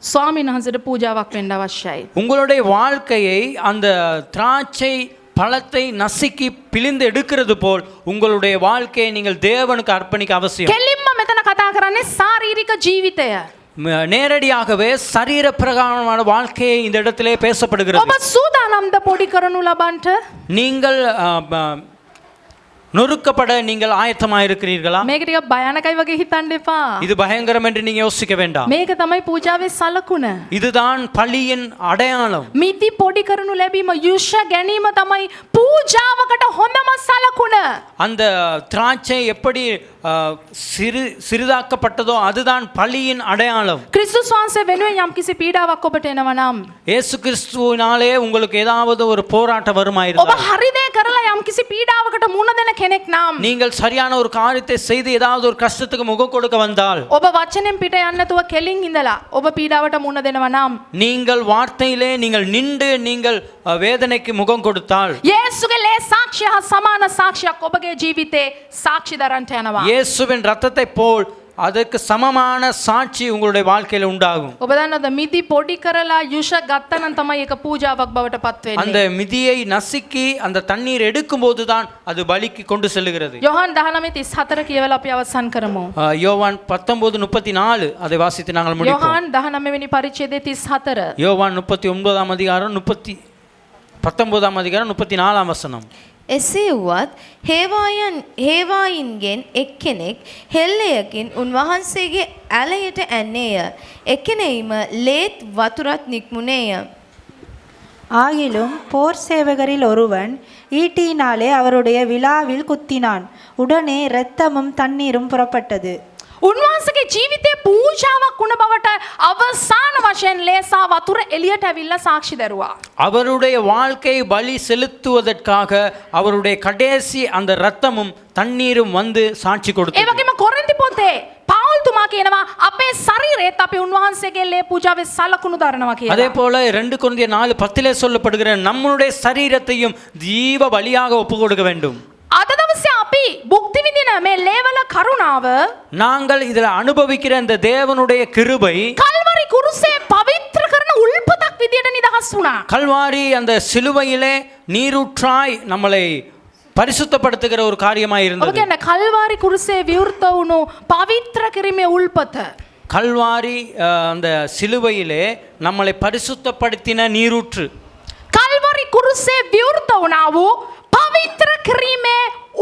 ස්වාමීන් වහන්සේට පූජාවක් වෙන්න අවශ්‍යයි. உங்களுடைய வாழ்க்கையை அந்த திராட்சை பழத்தை நசுக்கி பிழிந்து எடுக்கிறது போல் உங்களுடைய வாழ்க்கையை நீங்கள் தேவனுக்கு அர்ப்பணிக்க அவசியம். කෙලින්ම මෙතන කතා කරන්නේ ශාරීරික ජීවිතය. நேரடியாகவே சரீர பிரகாரமான வாழ்க்கையை இந்த இடத்திலே பேசப்படுகிறது. ඔබ සූදානම්ද පොඩි කරනු ලබන්ට? நீங்கள் நொறுக்கப்பட நீங்கள் ஆயத்தமாக இருக்கிறீர்களா? මේක ටික භයානකයි වගේ හිතන්න එපා. இது பயங்கரம் என்று நீங்க யோசிக்க வேண்டாம். මේක තමයි පූජාවේ සලකුණ. இதுதான் பலியின் அடையாளம். මිති පොඩි කරනු ලැබීම යුෂ ගැනීම තමයි පූජාවකට හොඳම සලකුණ. அந்த திராட்சை எப்படி சிறிதாக்கப்பட்டதோ அதுதான் பலியின் அடையாளம். ක්‍රිස්තුස් වහන්සේ වෙනුවෙන් යම්කිසි පීඩාවක් ඔබට එනවා නම් இயேசு கிறிஸ்துவினாலே உங்களுக்கு ஏதாவது ஒரு போராட்டம் ඔබ வருமாயிருந்தால், හරි දේ කරලා යම්කිසි පීඩාවකට මුහුණ දෙන කෙනෙක් නම් நீங்கள் சரியான ஒரு காரியத்தை செய்து ஏதாவது ஒரு கஷ்டத்துக்கு முகம் கொடுக்க வந்தால், ඔබ වචනෙන් පිට යන්නේ නැතුව කෙලින් ඉඳලා ඔබ පීඩාවට මුහුණ දෙනවා නම් நீங்கள் வார்த்தையிலே நீங்கள் நின்று நீங்கள் வேதனைக்கு முகம் கொடுத்தால், යේසුගේ ලේ සාක්ෂිය හා සමාන සාක්ෂියක් ඔබගේ ජීවිතේ සාක්ෂි දරන්ට යනවා. இயேசுவின் ரத்தத்தை போல் அதற்கு சமமான சாட்சி உங்களுடைய வாழ்க்கையில உண்டாகும். ඔබ දන්නවද මිදි පොඩි කරලා යුෂ ගත්තනම් තමයි ඒක පූජාවක් බවට පත් அந்த වෙන්නේ. மிதியை நசுக்கி அந்த தண்ணீர் எடுக்கும்போது தான் அது பலிக்கு கொண்டு செல்லுகிறது. යොහන් 19:34 කියවලා අපි අවසන් කරමු. யோவான் 19:34 அதை வாசித்து நாங்கள் முடிப்போம். යොහන් 19 වෙනි පරිච්ඡේදයේ 34. யோவான் 39ஆம் அதிகாரம் 19ஆம் அதிகாரம் 34ஆம் வசனம். එසේ වුවත් හේවායින්ගෙන් එක්කෙනෙක් හෙල්ලයකින් උන්වහන්සේගේ ඇලයට ඇන්නේය. එක්කෙනෙයිම ලේත් වතුරත් නික්මුණේය. ஆகிலும் போர் சேவகரில் ஒருவன் ஈட்டியினாலே அவருடைய விலாவில் குத்தினான். உடனே இரத்தமும் தண்ணீரும் புறப்பட்டது. උන්වහන්සේගේ ජීවිතේ පූජාවක් වුණ බවට අවසාන වශයෙන් ලේසා වතුර එළියට ඇවිල්ලා සාක්ෂි දරුවා. அவருடைய வாழ்க்கை பலி செலுத்துவதற்காக அவருடைய கடைசி அந்த இரத்தமும் தண்ணீரும் வந்து சாட்சி ඒ கொடுத்தது. වගේම කොරින්ති පොතේ පවුල් තුමා කියනවා අපේ ශරීරයත් අපි උන්වහන්සේගේ ලේ පූජාවේ සලකුණු දරනවා அதே කියලා. போல 2 கொரிந்தியர் 4:10 சொல்லப்படுகிற நம்முடைய சரீரத்தையும் ஜீவ பலியாக ஒப்பு கொடுக்க வேண்டும். අද දවසේ අපි භුක්ති විඳින මේ ලේවල කරුණාව நாங்கள் இதில் அனுபவிக்கிற இந்த தேவனுடைய கிருபை කල්වරි කුරුසේ පවිත්‍ර කරන උල්පතක් විදියට නිදහස් වුණා. கல்வாரி அந்த சிலுவையிலே நீரூற்றாய் நம்மளை பரிசுத்தப்படுத்துகிற ஒரு காரியமாய் ඔබ இருந்தது. කියන්නේ කල්වාරි කුරුසේ විවෘත වුණු පවිත්‍ර කිරීමේ උල්පත. கல்வாரி அந்த சிலுவையிலே நம்மளை பரிசுத்தப்படுத்தின நீரூற்று. කල්වරි කුරුසේ විවෘත වුණා වූ පවිත්‍ර කිරීමේ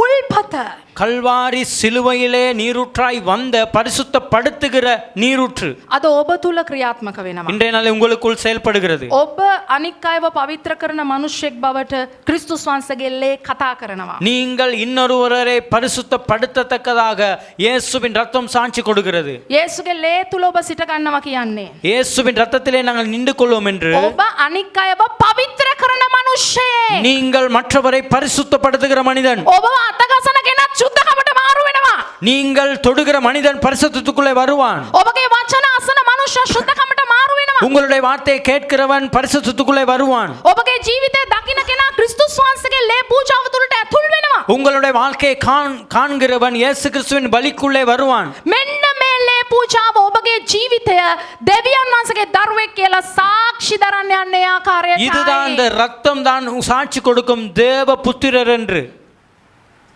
උල්පත. கல்வாரி சிலுவையிலே நீரூற்றாய் வந்த பரிசுத்தப்படுத்துகிற நீரூற்று අද ඔබ තුල ක්‍රියාත්මක වෙනවා. இன்றைய நாள் உங்களுக்குள் செயல்படுகிறது. ඔබ අනික් අයව පවිත්‍ර කරන මිනිසෙක් බවට ක්‍රිස්තුස් වහන්සේගේ ලේ කතා කරනවා. நீங்கள் இன்னொருவரை பரிசுத்தப்படுத்தத்தக்கதாக இயேசுவின் ரத்தம் சாட்சி கொடுக்கிறது. යේසුගේ ලේ තුල ඔබ සිට ගන්නවා කියන්නේ. இயேசுவின் ரத்தத்திலே நாங்கள் நின்று கொள்வோம் என்று ඔබ අනික් අයව පවිත්‍ර කරන මිනිසෙක්. நீங்கள் மற்றவரை பரிசுத்தப்படுத்துகிற மனிதன். ඔබ අතගසන කෙනා සුද්ධකමට මාරු වෙනවා. நீங்கள் தொடுகிற மனிதன் பரிசுத்தத்துக்குள்ளே வருவான். ඔබගේ වචන අසන මනුෂ්‍ය සුද්ධකමට මාරු වෙනවා. உங்களுடைய வார்த்தையை கேட்கிறவன் பரிசுத்தத்துக்குள்ளே வருவான். ඔබගේ ජීවිතය දකින්න කෙනා ක්‍රිස්තුස් වහන්සේගේ ලේ පූජාව තුළට ඇතුල් වෙනවා. உங்களுடைய வாழ்க்கையை காண்கிறவன் இயேசு கிறிஸ்துவின் பலிக்குள்ளே வருவான். මෙන්න මේ ලේ පූජාව ඔබගේ ජීවිතය දෙවියන් වහන්සේගේ දරුවෙක් කියලා සාක්ෂි දරන්න යන්නේ ආකාරයටයි. இதுதான் இந்த ரத்தம் தான் சாட்சி கொடுக்கும் தேவ புத்திரர் என்று.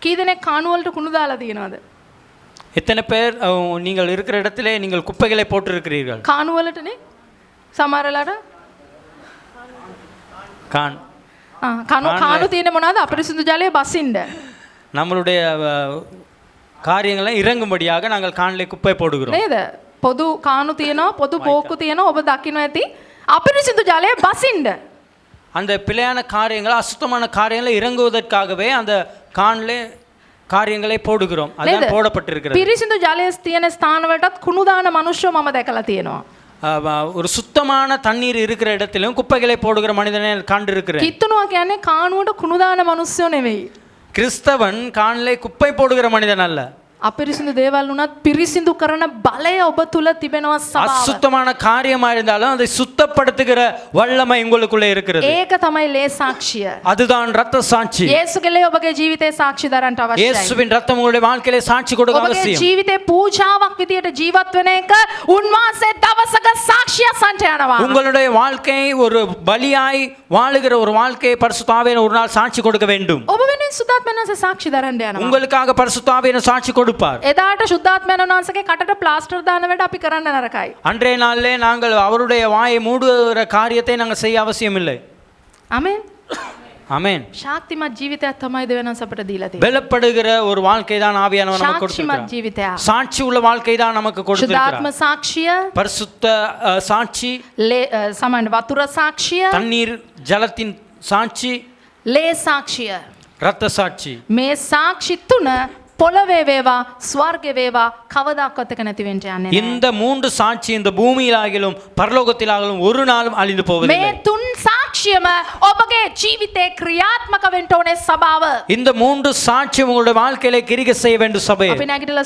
කී දෙනෙක් කාණු වලට කුණු දාලා තියෙනවද? எத்தனை பேர் நீங்கள் இருக்கிற இடத்திலே நீங்கள் குப்பைகளை போட்டிருக்கிறீர்கள்? කාණු වලටනේ සමහරලාට கான் කාණු තියෙන මොනවාද? අපරිසුදු ජලයේ බසින්න. நம்மளுடைய காரியங்களை இறங்கும்படியாக நாங்கள் காணிலே குப்பை போடுகிறோம். නේද? පොදු කාණු තියෙනවා, පොදු බෝක්කු තියෙනවා. ඔබ දකින්න ඇති අපරිසුදු ජලයේ බසින්න. அந்த பிழையான காரியங்கள் அசுத்தமான காரியங்களை இறங்குவதற்காகவே அந்த காணிலே காரியங்களை போடுகிறோம். அதான் போடப்பட்டிருக்கிறது. පිරිසිදු ජලයේ තියෙන ස්ථාන වලටත් කුණු දාන මිනිස්සු මම දැකලා තියෙනවා. ஒரு சுத்தமான தண்ணீர் இருக்கிற இடத்திலும் குப்பைகளை போடுகிற மனிதனை கண்டிருக்கிறேன். කිත්තුනවා කියන්නේ කාණුවට කුණු දාන මිනිස්සු නෙවෙයි. கிறிஸ்தவன் காணிலே குப்பை போடுகிற மனிதன் அல்ல. අපිරිසිදු දේවල් වුණත් පිරිසිදු කරන බලය ඔබ තුල තිබෙනවා සභාව. அசுத்தமான காரியமா இருந்தாலும் அதை சுத்தப்படுத்துகிற வல்லமை உங்களுக்குள்ளே இருக்கிறது. ඒක තමයි ලේ සාක්ෂිය. அதுதான் ரத்த சாட்சி. යේසුගේ ලේ ඔබගේ ජීවිතේ සාක්ෂි දරන්න අවශ්‍යයි. இயேசுவின் ரத்தம் உங்களுடைய வாழ்க்கையிலே சாட்சி கொடுக்க ඔබගේ அவசியம். ජීවිතේ පූජාවක් විදියට ජීවත් වෙන එක උන්වහන්සේ දවසක සාක්ෂියක් සන්ට යනවා. உங்களுடைய வாழ்க்கை ஒரு பலியாய் வாழுகிற ஒரு வாழ்க்கையை பரிசுத்த ஆவியானவர் ஒரு நாள் சாட்சி கொடுக்க வேண்டும். ඔබ වෙනුවෙන් සුද්ධාත්මයන් වහන්සේ සාක්ෂි දරන්න යනවා. உங்களுக்காக பரிசுத்த ஆவியானவர் சாட்சி கொடுப்பார். එදාට සුද්ධාත්මයන් වහන්සේගේ කටට ප්ලාස්ටර් දාන වැඩ අපි කරන්න නරකයි. அன்றைய நாளிலே நாங்கள் அவருடைய வாயை மூடுகிற காரியத்தை நாங்கள் செய்ய அவசியம் இல்லை. ආමෙන්. ஆமென். ශාක්තිමත් ජීවිතයක් තමයි දෙවියන්වහන්සේ අපට දීලා තියෙන්නේ. வெளிப்படுகிற ஒரு வாழ்க்கை தான் ஆவியானவர் நமக்கு ශාක්ෂිමත් கொடுத்திருக்கிறார். ජීවිතයක්. சாட்சி உள்ள வாழ்க்கை தான் நமக்கு සුද්ධාත්ම கொடுத்திருக்கிறார். සාක්ෂිය, பரிசுத்த சாட்சி, සමහර වතුර සාක්ෂිය, தண்ணீர் ஜலத்தின் சாட்சி, ලේ සාක්ෂිය. இரத்த சாட்சி. මේ සාක්ෂි තුන පොළවේ වේවා ස්වර්ගේ වේවා කවදාකවත් එක නැති වෙන්න යන්නේ නැහැ. இந்த மூன்று சாட்சி இந்த பூமியிலாகிலும் பரலோகத்திலாகிலும் ஒரு நாளும் அழிந்து මේ போவதில்லை. තුන් සාක්ෂියම ඔබගේ ජීවිතේ ක්‍රියාත්මක වෙන්න ඕනේ සභාව. இந்த மூன்று சாட்சியும் உங்களுடைய வாழ்க்கையிலே கிரியை செய்ய வேண்டும் சபையை. අපි නැගිටලා